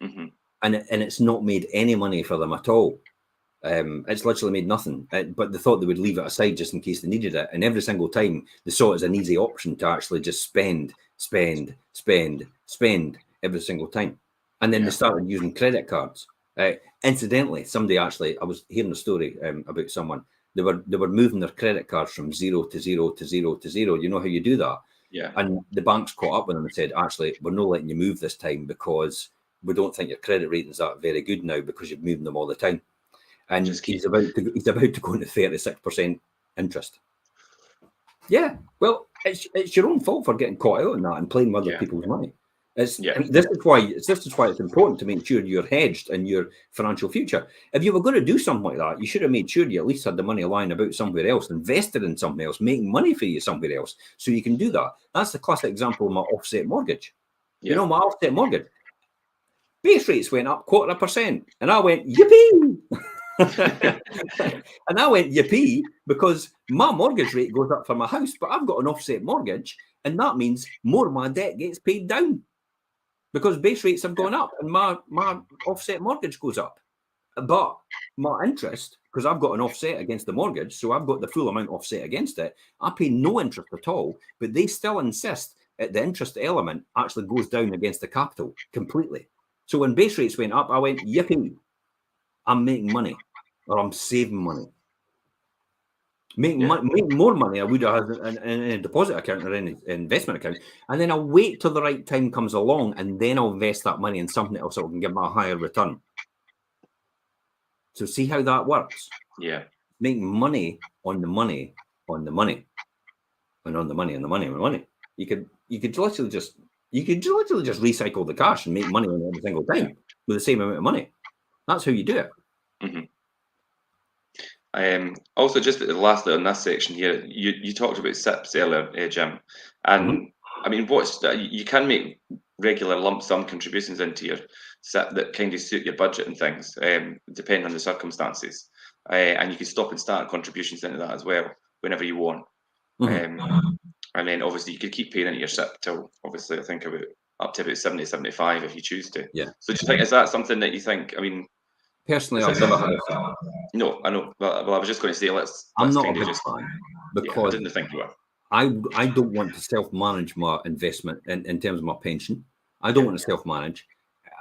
and it's not made any money for them at all. It's literally made nothing, but they thought they would leave it aside just in case they needed it. And every single time they saw it as an easy option to actually just spend every single time. And then they started using credit cards. Incidentally, I was hearing a story about someone. They were moving their credit cards from 0 to 0 to 0 to 0. You know how you do that? Yeah. And the banks caught up with them and said, actually, we're not letting you move this time because we don't think your credit ratings are very good now because you've moved them all the time. And he's about to go into 36% interest. Yeah, well, it's your own fault for getting caught out on that and playing with other people's money. This is why it's important to make sure you're hedged in your financial future. If you were going to do something like that, you should have made sure you at least had the money lying about somewhere else, invested in something else, making money for you somewhere else, so you can do that. That's the classic example of my offset mortgage. You know, my offset mortgage, base rates went up 0.25%, and I went, yippee! And I went yippee because my mortgage rate goes up for my house, but I've got an offset mortgage, and that means more of my debt gets paid down because base rates have gone up and my offset mortgage goes up. But my interest, because I've got an offset against the mortgage, so I've got the full amount offset against it, I pay no interest at all, but they still insist that the interest element actually goes down against the capital completely. So when base rates went up, I went, yippee, I'm making money. Or I'm saving money. Make more money I would have in a deposit account or in an investment account. And then I'll wait till the right time comes along and then I'll invest that money in something else that can give me a higher return. So see how that works? Yeah. Make money on the money, on the money. And on the money, on the money, on the money. You could literally just recycle the cash and make money on it every single time with the same amount of money. That's how you do it. Also, just lastly on this section here, you talked about SIPs earlier, Jim, and I mean, you can make regular lump sum contributions into your SIP that kind of suit your budget and things, depending on the circumstances, and you can stop and start contributions into that as well whenever you want, and then obviously you could keep paying into your SIP till obviously I think up to about 70, 75 if you choose to. Yeah. So do you think, is that something that you think? I mean, personally, I've never had a SIP. No, I know. Well, I was just going to say, I'm not a big fan because I didn't think you were. I don't want to self-manage my investment in terms of my pension. I don't want to self-manage.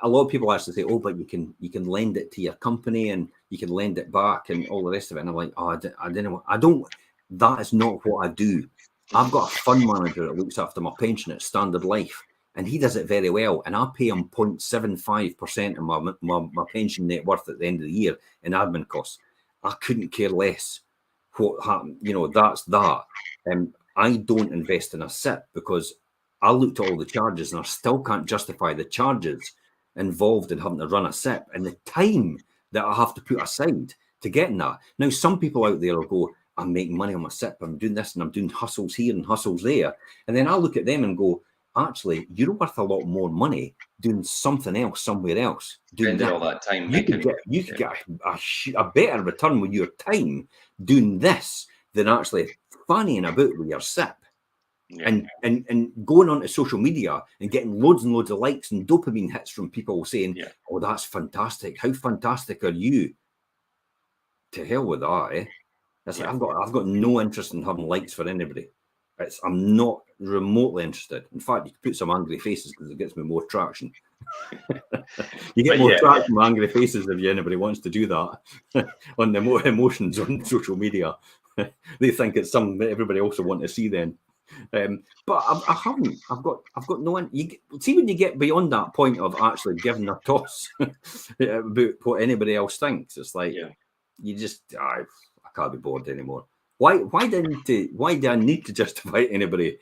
A lot of people actually say, "Oh, but you can lend it to your company and you can lend it back and all the rest of it." And I'm like, "Oh, I don't. That is not what I do. I've got a fund manager that looks after my pension at Standard Life, and he does it very well. And I pay him 0.75% of my pension net worth at the end of the year in admin costs. I couldn't care less what happened. You know, that's that. I don't invest in a SIP because I looked at all the charges and I still can't justify the charges involved in having to run a SIP and the time that I have to put aside to get in that. Now, some people out there will go, I'm making money on my SIP, I'm doing this and I'm doing hustles here and hustles there. And then I look at them and go, actually, you're worth a lot more money doing something else somewhere else. Doing all that time, you could get a better return with your time doing this than actually fannying about with your SIP. Yeah. And going onto social media and getting loads and loads of likes and dopamine hits from people saying, oh, that's fantastic. How fantastic are you? To hell with that, eh? That's like, I've got no interest in having likes for anybody. I'm not remotely interested. In fact, you can put some angry faces because it gets me more traction. You get But more yeah, traction from angry faces if anybody wants to do that on the emotions on social media. They think it's something that everybody also want to see then. But I haven't. I've got no one. See, when you get beyond that point of actually giving a toss about what anybody else thinks, it's like yeah, you just I can't be bored anymore. Why do I need to justify to anybody?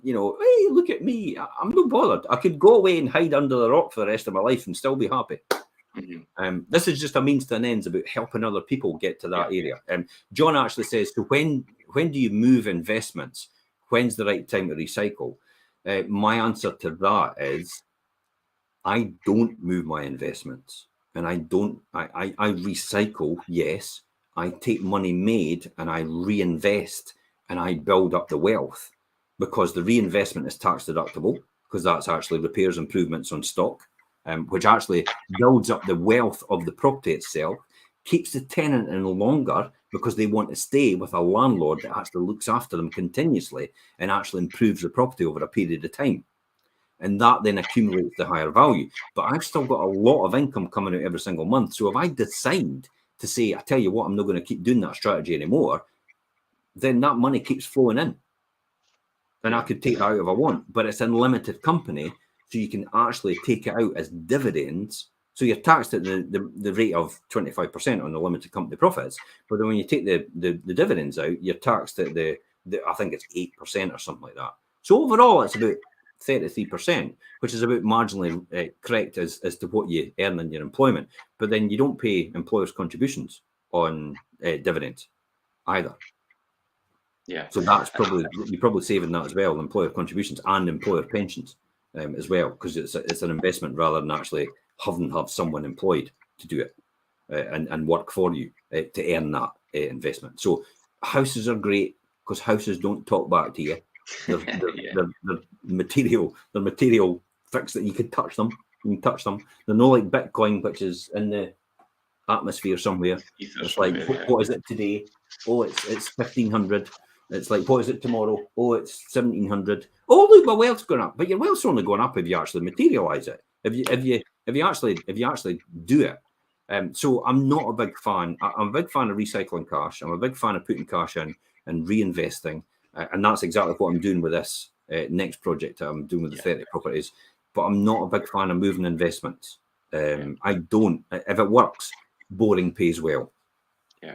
You know, hey, look at me. I'm not bothered. I could go away and hide under the rock for the rest of my life and still be happy. This is just a means to an end about helping other people get to that area. John actually says, so when do you move investments? When's the right time to recycle? My answer to that is I don't move my investments, and I recycle. Yes, I take money made and I reinvest and I build up the wealth, because the reinvestment is tax deductible, because that's actually repairs, improvements on stock, which actually builds up the wealth of the property itself, keeps the tenant in longer because they want to stay with a landlord that actually looks after them continuously and actually improves the property over a period of time. And that then accumulates the higher value. But I've still got a lot of income coming out every single month. So if I decide to say, I tell you what, I'm not going to keep doing that strategy anymore, then that money keeps flowing in. And I could take that out if I want, but it's in limited company. So you can actually take it out as dividends. So you're taxed at the rate of 25% on the limited company profits. But then when you take the dividends out, you're taxed at the I think it's 8% or something like that. So overall, it's about 33%, which is about marginally correct as to what you earn in your employment. But then you don't pay employers' contributions on dividends either. yeah. So that's you're probably saving that as well, employer contributions and employer pensions as well, because it's an investment rather than actually have someone employed to do it and work for you to earn that investment. So houses are great because houses don't talk back to you. They're material fixed that you can touch them. You can touch them. They're not like Bitcoin, which is in the atmosphere somewhere. It's like, what is it today? Oh, it's 1500. It's like, what is it tomorrow? Oh, it's 1700. Oh, look, my wealth's gone up. But your wealth's only going up if you actually materialize it. If you actually do it. So I'm not a big fan. I'm a big fan of recycling cash. I'm a big fan of putting cash in and reinvesting. And that's exactly what I'm doing with this next project I'm doing with the 30 properties. But I'm not a big fan of moving investments. I don't. If it works, boring pays well. Yeah.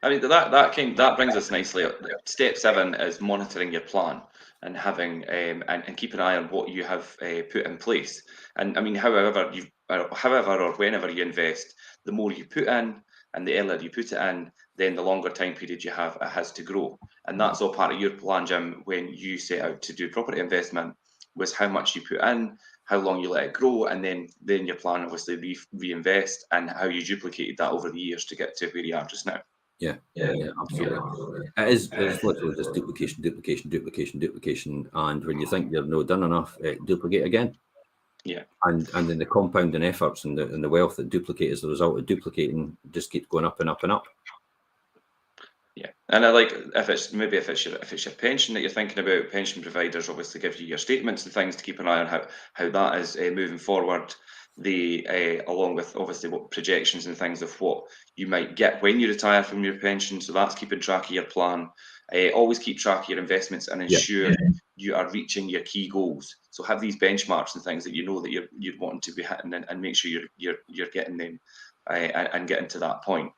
I mean, that brings us nicely. Step 7 is monitoring your plan and having and keep an eye on what you have put in place. And I mean, however or whenever you invest, the more you put in and the earlier you put it in, then the longer time period you have it has to grow. And that's all part of your plan, Jim, when you set out to do property investment, was how much you put in, how long you let it grow, and then your plan obviously reinvest, and how you duplicated that over the years to get to where you are just now. Yeah, absolutely. It's literally just duplication, and when you think you're not done enough, duplicate again. Yeah. And then the compounding efforts and the wealth that duplicate as a result of duplicating just keeps going up and up and up. Yeah, and I like if it's your pension that you're thinking about, pension providers obviously give you your statements and things to keep an eye on how that is moving forward. Along with obviously what projections and things of what you might get when you retire from your pension. So that's keeping track of your plan. Always keep track of your investments and ensure you are reaching your key goals. So have these benchmarks and things that you know that you're wanting to be hitting, and make sure you're getting them and getting to that point.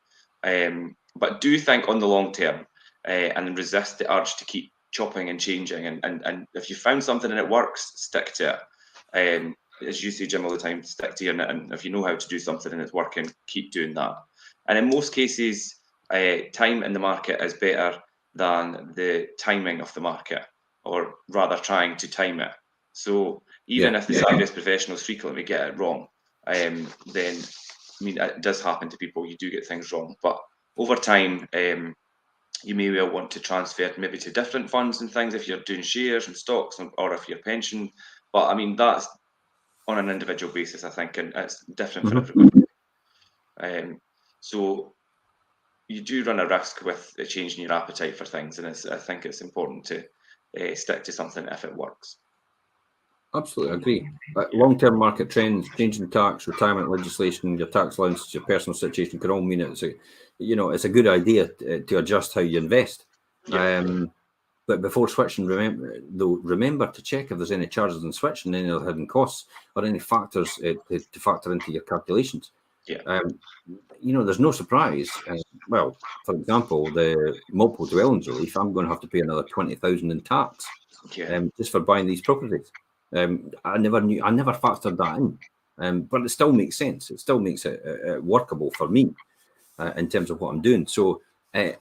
But do think on the long term and resist the urge to keep chopping and changing. And if you found something and it works, stick to it. As you say, Jim, all the time, stick to your knit. And if you know how to do something and it's working, keep doing that. And in most cases, time in the market is better than the timing of the market, or rather trying to time it. So even if the savviest professionals frequently get it wrong, then, I mean, it does happen to people. You do get things wrong. But over time, you may well want to transfer maybe to different funds and things if you're doing shares and stocks, or if you're pension. But I mean, that's on an individual basis, I think, and it's different for everybody. So you do run a risk with changing your appetite for things, and I think it's important to stick to something if it works. Absolutely agree. Long-term market trends, changing tax, retirement legislation, your tax allowances, your personal situation can all mean it's a good idea to adjust how you invest. Yeah. But before switching, remember to check if there's any charges on switching, any other hidden costs, or any factors to factor into your calculations. Yeah. There's no surprise. Well, for example, the multiple dwellings relief, I'm going to have to pay another 20,000 in tax, just for buying these properties. I never factored that in, but it still makes sense. It still makes it workable for me in terms of what I'm doing. So it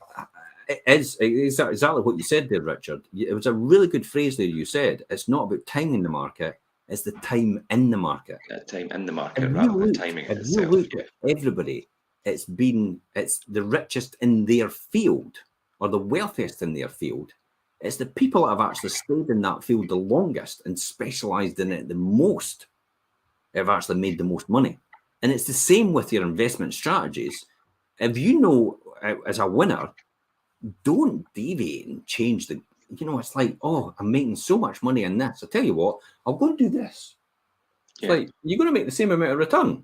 is exactly what you said there, Richard. It was a really good phrase there. You said it's not about timing the market; it's the time in the market. Time in the market rather than timing it itself. If you look at everybody, it's the richest in their field or the wealthiest in their field. It's the people that have actually stayed in that field the longest and specialised in it the most have actually made the most money. And it's the same with your investment strategies. If you know as a winner, don't deviate and change it's like, oh, I'm making so much money in this. I tell you what, I'll go and do this. It's like, you're going to make the same amount of return.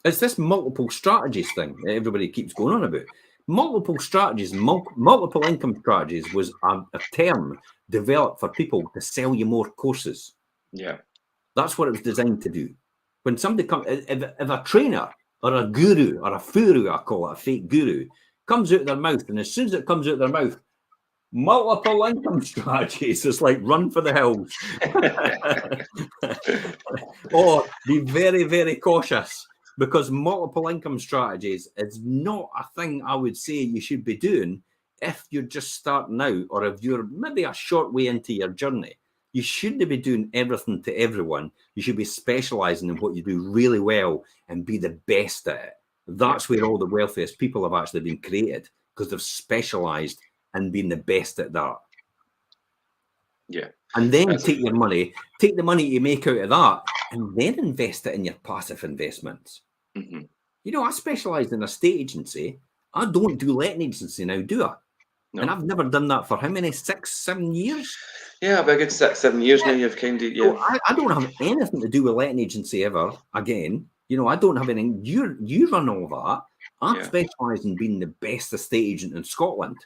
It's this multiple strategies thing that everybody keeps going on about. Multiple strategies, multiple income strategies was a term developed for people to sell you more courses. Yeah. That's what it was designed to do. When somebody comes, if a trainer or a guru or a furu, I call it, a fake guru, comes out of their mouth, and as soon as it comes out of their mouth, multiple income strategies, it's like run for the hills. Or be very, very cautious, because multiple income strategies is not a thing I would say you should be doing if you're just starting out, or if you're maybe a short way into your journey. You shouldn't be doing everything to everyone. You should be specialising in what you do really well and be the best at it. That's where all the wealthiest people have actually been created, because they've specialised and been the best at that. Yeah. And then take the money you make out of that, and then invest it in your passive investments. Mm-hmm. I specialise in a estate agency. I don't do letting agency now, do I? No. And I've never done that for how many, 6-7 years? Yeah, about a good 6-7 years now. You've kind of So I don't have anything to do with letting agency ever again. I don't have anything. You run all that. I specialise in being the best estate agent in Scotland,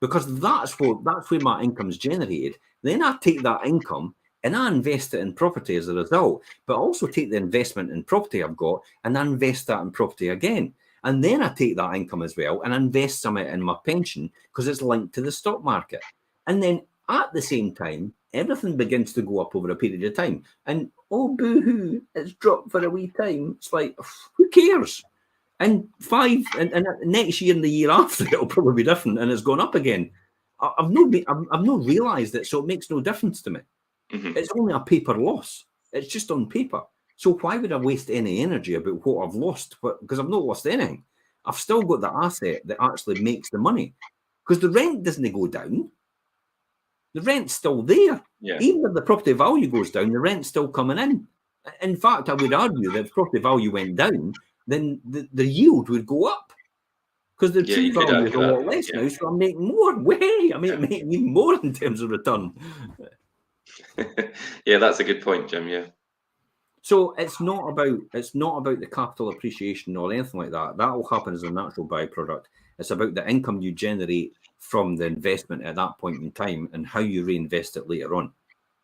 because that's where my income's generated. Then I take that income and I invest it in property as a result, but also take the investment in property I've got and I invest that in property again. And then I take that income as well and invest some of it in my pension, because it's linked to the stock market. And then at the same time, everything begins to go up over a period of time. And oh, boo-hoo, it's dropped for a wee time. It's like, who cares? And next year and the year after, it'll probably be different, and it's gone up again. I've not realised it, so it makes no difference to me. Mm-hmm. It's only a paper loss. It's just on paper. So why would I waste any energy about what I've lost? Because I've not lost anything. I've still got the asset that actually makes the money. Because the rent doesn't go down. The rent's still there. Yeah. Even if the property value goes down, the rent's still coming in. In fact, I would argue that if property value went down, then the yield would go up, because the true value is a lot less now, so I'm making more. I'm making even more in terms of return. Yeah, that's a good point, Jim. Yeah. So it's not about the capital appreciation or anything like that. That will happen as a natural byproduct. It's about the income you generate from the investment at that point in time and how you reinvest it later on.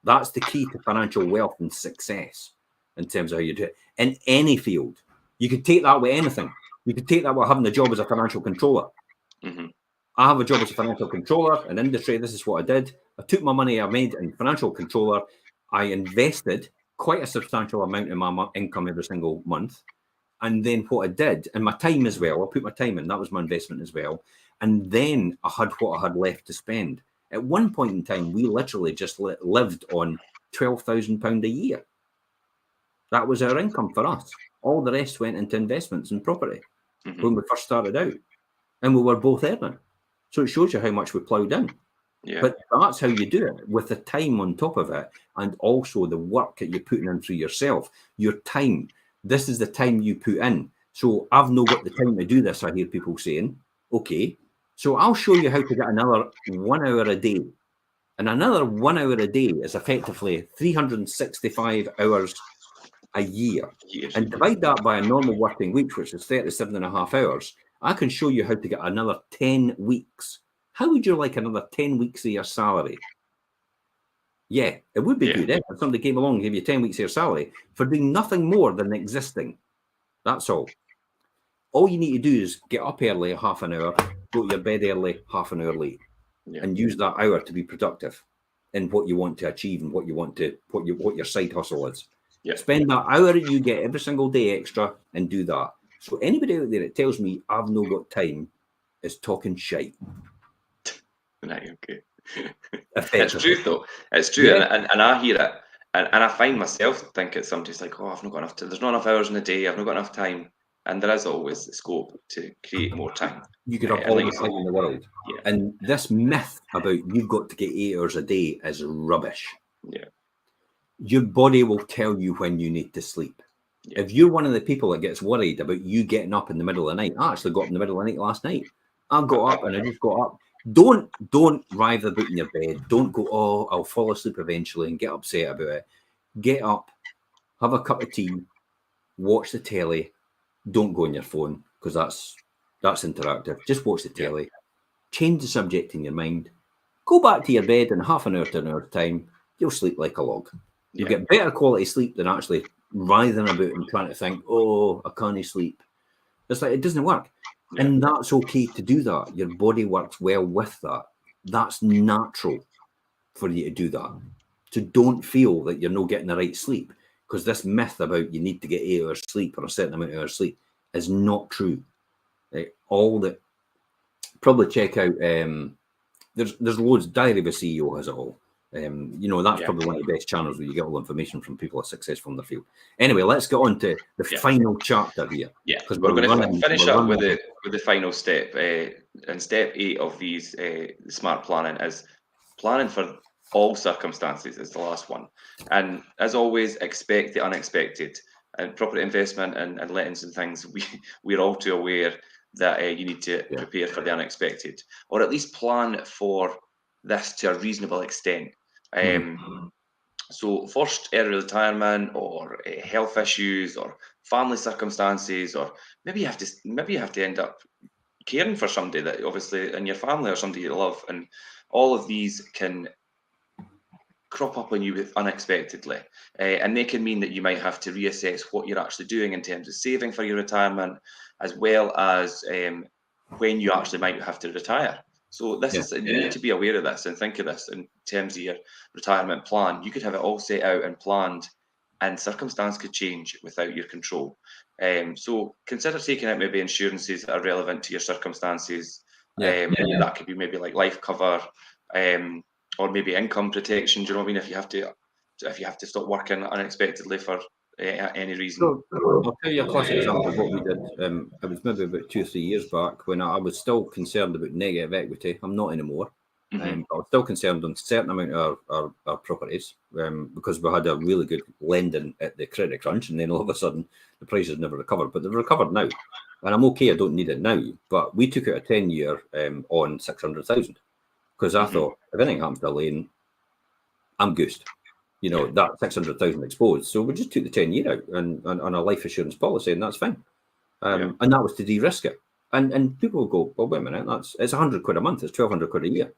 That's the key to financial wealth and success in terms of how you do it in any field. You could take that with anything. You could take that with having a job as a financial controller. Mm-hmm. I have a job as a financial controller in industry. This is what I did. I took my money I made in financial controller. I invested quite a substantial amount of my income every single month. And then what I did, and my time as well, I put my time in, that was my investment as well. And then I had what I had left to spend. At one point in time, we literally just lived on £12,000 a year. That was our income for us. All the rest went into investments and property when we first started out. And we were both earning. So it shows you how much we ploughed in. Yeah. But that's how you do it, with the time on top of it, and also the work that you're putting in through yourself. Your time. This is the time you put in. So I've not got the time to do this, I hear people saying. Okay, so I'll show you how to get another 1 hour a day And another 1 hour a day is effectively 365 hours a year. And divide that by a normal working week, which is 37.5 hours. I can show you how to get another 10 weeks. How would you like another 10 weeks of your salary? Yeah, it would be good if somebody came along and gave you 10 weeks of your salary for doing nothing more than existing. That's all. All you need to do is get up early, half an hour, go to your bed early, half an hour late, and use that hour to be productive in what you want to achieve and what your side hustle is. Spend that hour you get every single day extra and do that. So anybody out there that tells me I've no got time is talking shite. Right, okay. It's true though. It's true, and I hear it, and I find myself thinking sometimes like, oh, I've not got enough time. There's not enough hours in the day. I've not got enough time, and there is always the scope to create more time. You could have all the time in the world, and this myth about you've got to get 8 hours a day is rubbish. Yeah, your body will tell you when you need to sleep. If you're one of the people that gets worried about you getting up in the middle of the night, I actually got up in the middle of the night last night. I got up and I just got up. Don't writhe about in your bed. Don't go, oh, I'll fall asleep eventually and get upset about it. Get up, have a cup of tea, watch the telly. Don't go on your phone because that's interactive. Just watch the telly. Change the subject in your mind. Go back to your bed in half an hour to an hour's time. You'll sleep like a log. You'll get better quality sleep than actually writhing about and trying to think, oh, I can't sleep. It's like, it doesn't work. And that's okay to do that. Your body works well with that. That's natural for you to do that. So don't feel that you're not getting the right sleep, because this myth about you need to get 8 hours sleep or a certain amount of hours sleep is not true. Probably check out, there's loads, Diary of a CEO has it all. That's probably one of the best channels where you get all the information from people who are successful in the field. Anyway, let's get on to the final chapter here. Yeah, because we're going to finish up with the final step. And step 8 of these smart planning is planning for all circumstances is the last one. And as always, expect the unexpected. And property investment and lettings and things, we're all too aware that you need to prepare for the unexpected, or at least plan for this to a reasonable extent. So first, early retirement or health issues or family circumstances, or maybe you have to end up caring for somebody that obviously in your family or somebody you love, and all of these can crop up on you unexpectedly, and they can mean that you might have to reassess what you're actually doing in terms of saving for your retirement, as well as when you actually might have to retire. So this is, you need to be aware of this and think of this in terms of your retirement plan. You could have it all set out and planned, and circumstance could change without your control. So consider taking out maybe insurances that are relevant to your circumstances. That could be maybe like life cover, or maybe income protection. Do you know what I mean? If you have to stop working unexpectedly for any reason. So, I'll tell you a classic example of what we did. It was maybe about 2 or 3 years back when I was still concerned about negative equity. I'm not anymore. But I was still concerned on a certain amount of our properties, because we had a really good lending at the credit crunch, and then all of a sudden the prices never recovered. But they've recovered now, and I'm okay. I don't need it now. But we took out a 10-year on 600,000 because I thought if anything happens to Elaine, I'm goosed. That 600,000 exposed. So we just took the 10-year out and on a life assurance policy, and that's fine. And that was to de-risk it. And people will go, well, wait a minute, it's 100 quid a month, it's 1,200 quid a year.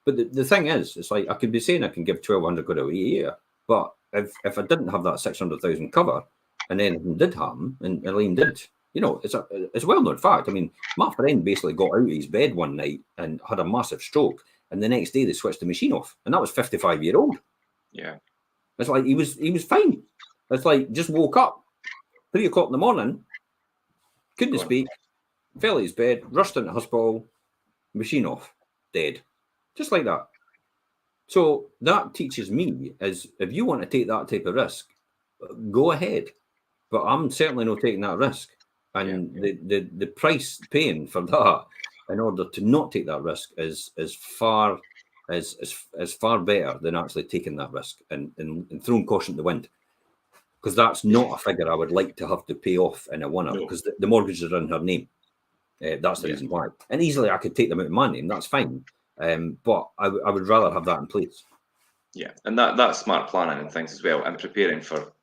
But the thing is, it's like I could be saying I can give 1,200 quid a year, but if I didn't have that 600,000 cover, and anything did happen, and Elaine did, it's a well-known fact. I mean, my friend basically got out of his bed one night and had a massive stroke, and the next day they switched the machine off, and that was 55-year-old. Yeah. It's like he was fine. It's like just woke up 3 o'clock in the morning, couldn't speak, fell out his bed, rushed into hospital, machine off, dead. Just like that. So that teaches me is if you want to take that type of risk, go ahead. But I'm certainly not taking that risk. And the price paying for that in order to not take that risk is far better than actually taking that risk and throwing caution to the wind, because that's not a figure I would like to have to pay off in a one-up, because the mortgages are in her name. That's the reason why. And easily I could take them out of my name. That's fine. But I would rather have that in place. Yeah, and that's smart planning and things as well, and preparing for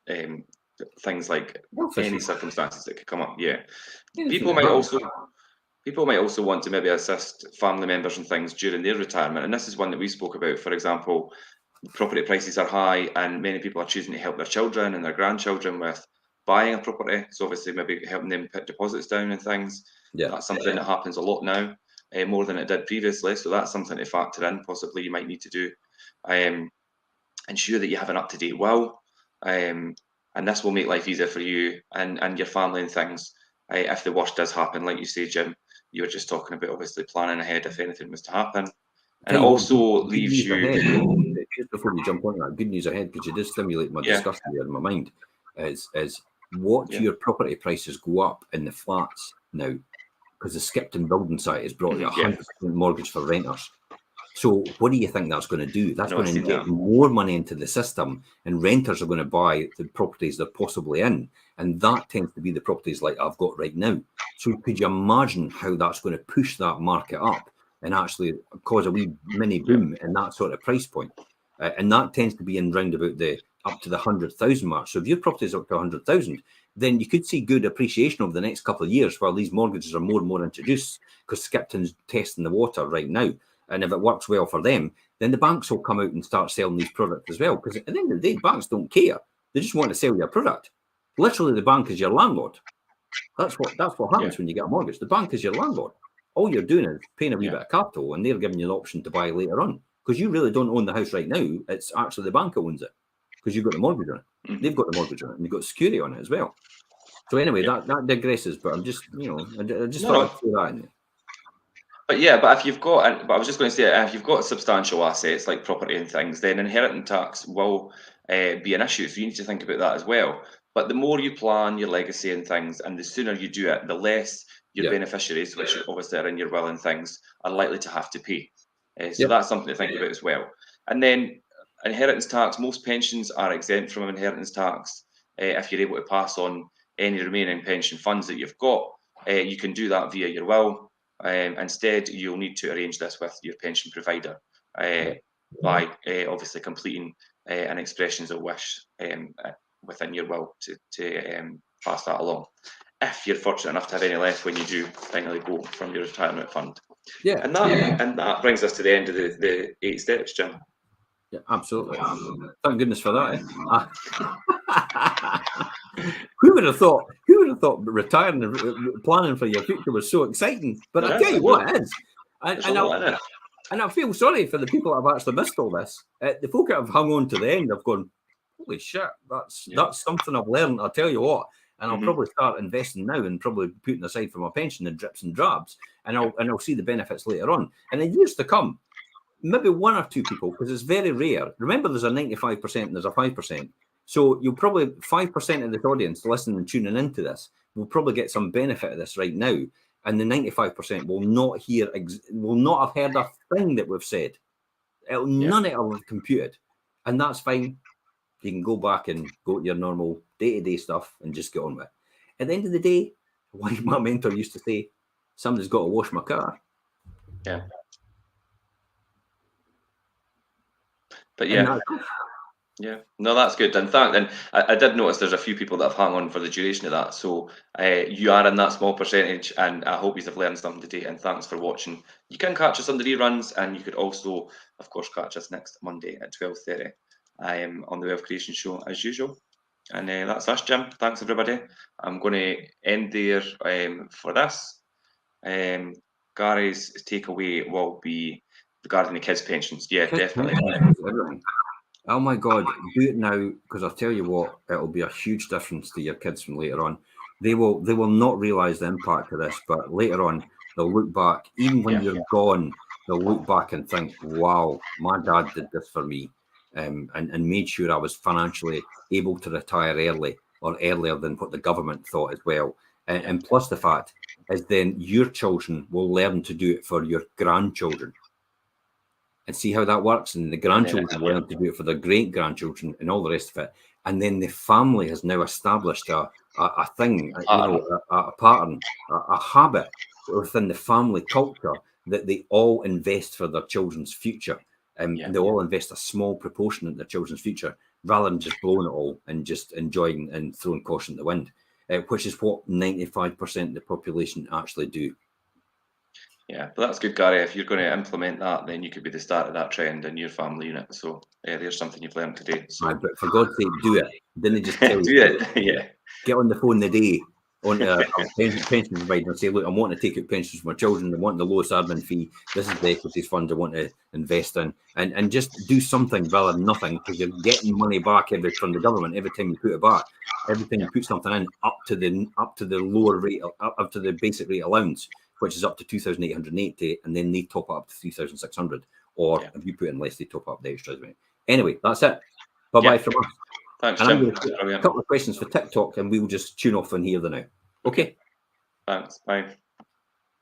things like any circumstances that could come up. Yeah, people might also want to maybe assist family members and things during their retirement, and this is one that we spoke about. For example, property prices are high, and many people are choosing to help their children and their grandchildren with buying a property. So obviously, maybe helping them put deposits down and things. Yeah, that's something that happens a lot now, more than it did previously. So that's something to factor in. Possibly, you might need to do. Ensure that you have an up-to-date will, and this will make life easier for you and your family and things. If the worst does happen, like you say, Jim, you were just talking about obviously planning ahead if anything was to happen. And it also leaves you. Just before we jump on that, good news ahead, because you did stimulate my discussion there in my mind, is watch your property prices go up in the flats now, because the Skipton building site has brought you 100% mortgage for renters. So what do you think that's going to do? That's going to inject more money into the system, and renters are going to buy the properties they're possibly in. And that tends to be the properties like I've got right now. So could you imagine how that's going to push that market up and actually cause a wee mini boom in that sort of price point? And that tends to be in round about up to the 100,000 mark. So if your property is up to 100,000, then you could see good appreciation over the next couple of years while these mortgages are more and more introduced, because Skipton's testing the water right now. And if it works well for them, then the banks will come out and start selling these products as well. Because at the end of the day, banks don't care. They just want to sell you a product. Literally, the bank is your landlord. That's what happens when you get a mortgage. The bank is your landlord. All you're doing is paying a wee bit of capital, and they're giving you the option to buy later on. Because you really don't own the house right now. It's actually the bank that owns it, because you've got the mortgage on it. Mm-hmm. They've got the mortgage on it, and you've got security on it as well. So anyway, that digresses. But I'm just, I just thought I'd throw that in there. But if you've got, but I was just going to say, if you've got substantial assets like property and things, then inheritance tax will be an issue. So you need to think about that as well. But the more you plan your legacy and things, and the sooner you do it, the less your beneficiaries, which obviously are in your will and things, are likely to have to pay. So that's something to think about as well. And then inheritance tax, most pensions are exempt from inheritance tax. If you're able to pass on any remaining pension funds that you've got, you can do that via your will. Instead, you'll need to arrange this with your pension provider by obviously completing an expressions of wish within your will to pass that along. If you're fortunate enough to have any left when you do finally go from your retirement fund. And that brings us to the end of the 8 steps, Jim. Yeah, absolutely. Thank goodness for that. Who would have thought retiring and planning for your future was so exciting? But I'll tell you what, it is. And I feel sorry for the that have actually missed all this. The folk that have hung on to the end have gone, holy shit, that's something I've learned, I'll tell you what. And I'll probably start investing now and probably putting aside for my pension in drips and drabs. And I'll see the benefits later on. And in years to come, maybe 1 or 2 people, because it's very rare. Remember, there's a 95% and there's a 5%. So you'll probably 5% of this audience listening and tuning into this will probably get some benefit of this right now, and the 95% will not have heard a thing that we've said. None of it will have computed, and that's fine. You can go back and go to your normal day-to-day stuff and just get on with it. At the end of the day, like my mentor used to say, somebody's got to wash my car. Yeah. But no, that's good. And I did notice there's a few people that have hung on for the duration of that. So you are in that small percentage, and I hope you have learned something today. And thanks for watching. You can catch us on the reruns, and you could also, of course, catch us next Monday at 12:30 on the Wealth Creation Show as usual. And that's us, Jim. Thanks, everybody. I'm going to end there for this. Gary's takeaway will be regarding the kids' pensions. Yeah, definitely. Oh my God, do it now, because I'll tell you what, it'll be a huge difference to your kids from later on. They will not realise the impact of this, but later on they'll look back, even when you're gone, they'll look back and think, wow, my dad did this for me, and made sure I was financially able to retire early, or earlier than what the government thought as well. And plus the fact is then your children will learn to do it for your grandchildren. And see how that works, and the grandchildren learn to do it for their great-grandchildren and all the rest of it. And then the family has now established a thing, a pattern, a habit within the family culture that they all invest for their children's future. And they all invest a small proportion in their children's future rather than just blowing it all and just enjoying and throwing caution to the wind, which is what 95% of the population actually do. Yeah, but that's good, Gary. If you're going to implement that, then you could be the start of that trend in your family unit. So there's something you've learned today. So. But for God's sake, do it. Didn't just tell do you. it. Yeah. Get on the phone the day on a pension provider and say, look, I'm wanting to take out pensions for my children. I want the lowest admin fee. This is the equities funds I want to invest in, and just do something rather than nothing, because you're getting money back from the government every time you put it back. Every time you put something in, up to the lower rate, up to the basic rate allowance, which is up to 2,880, and then they top up to 3,600. Or if you put in less, they top up the extras. Anyway, that's it. Bye-bye from us. Thanks, and Jim. I'm going to put a couple of questions for TikTok, and we'll just tune off in here now. Okay. Thanks. Bye.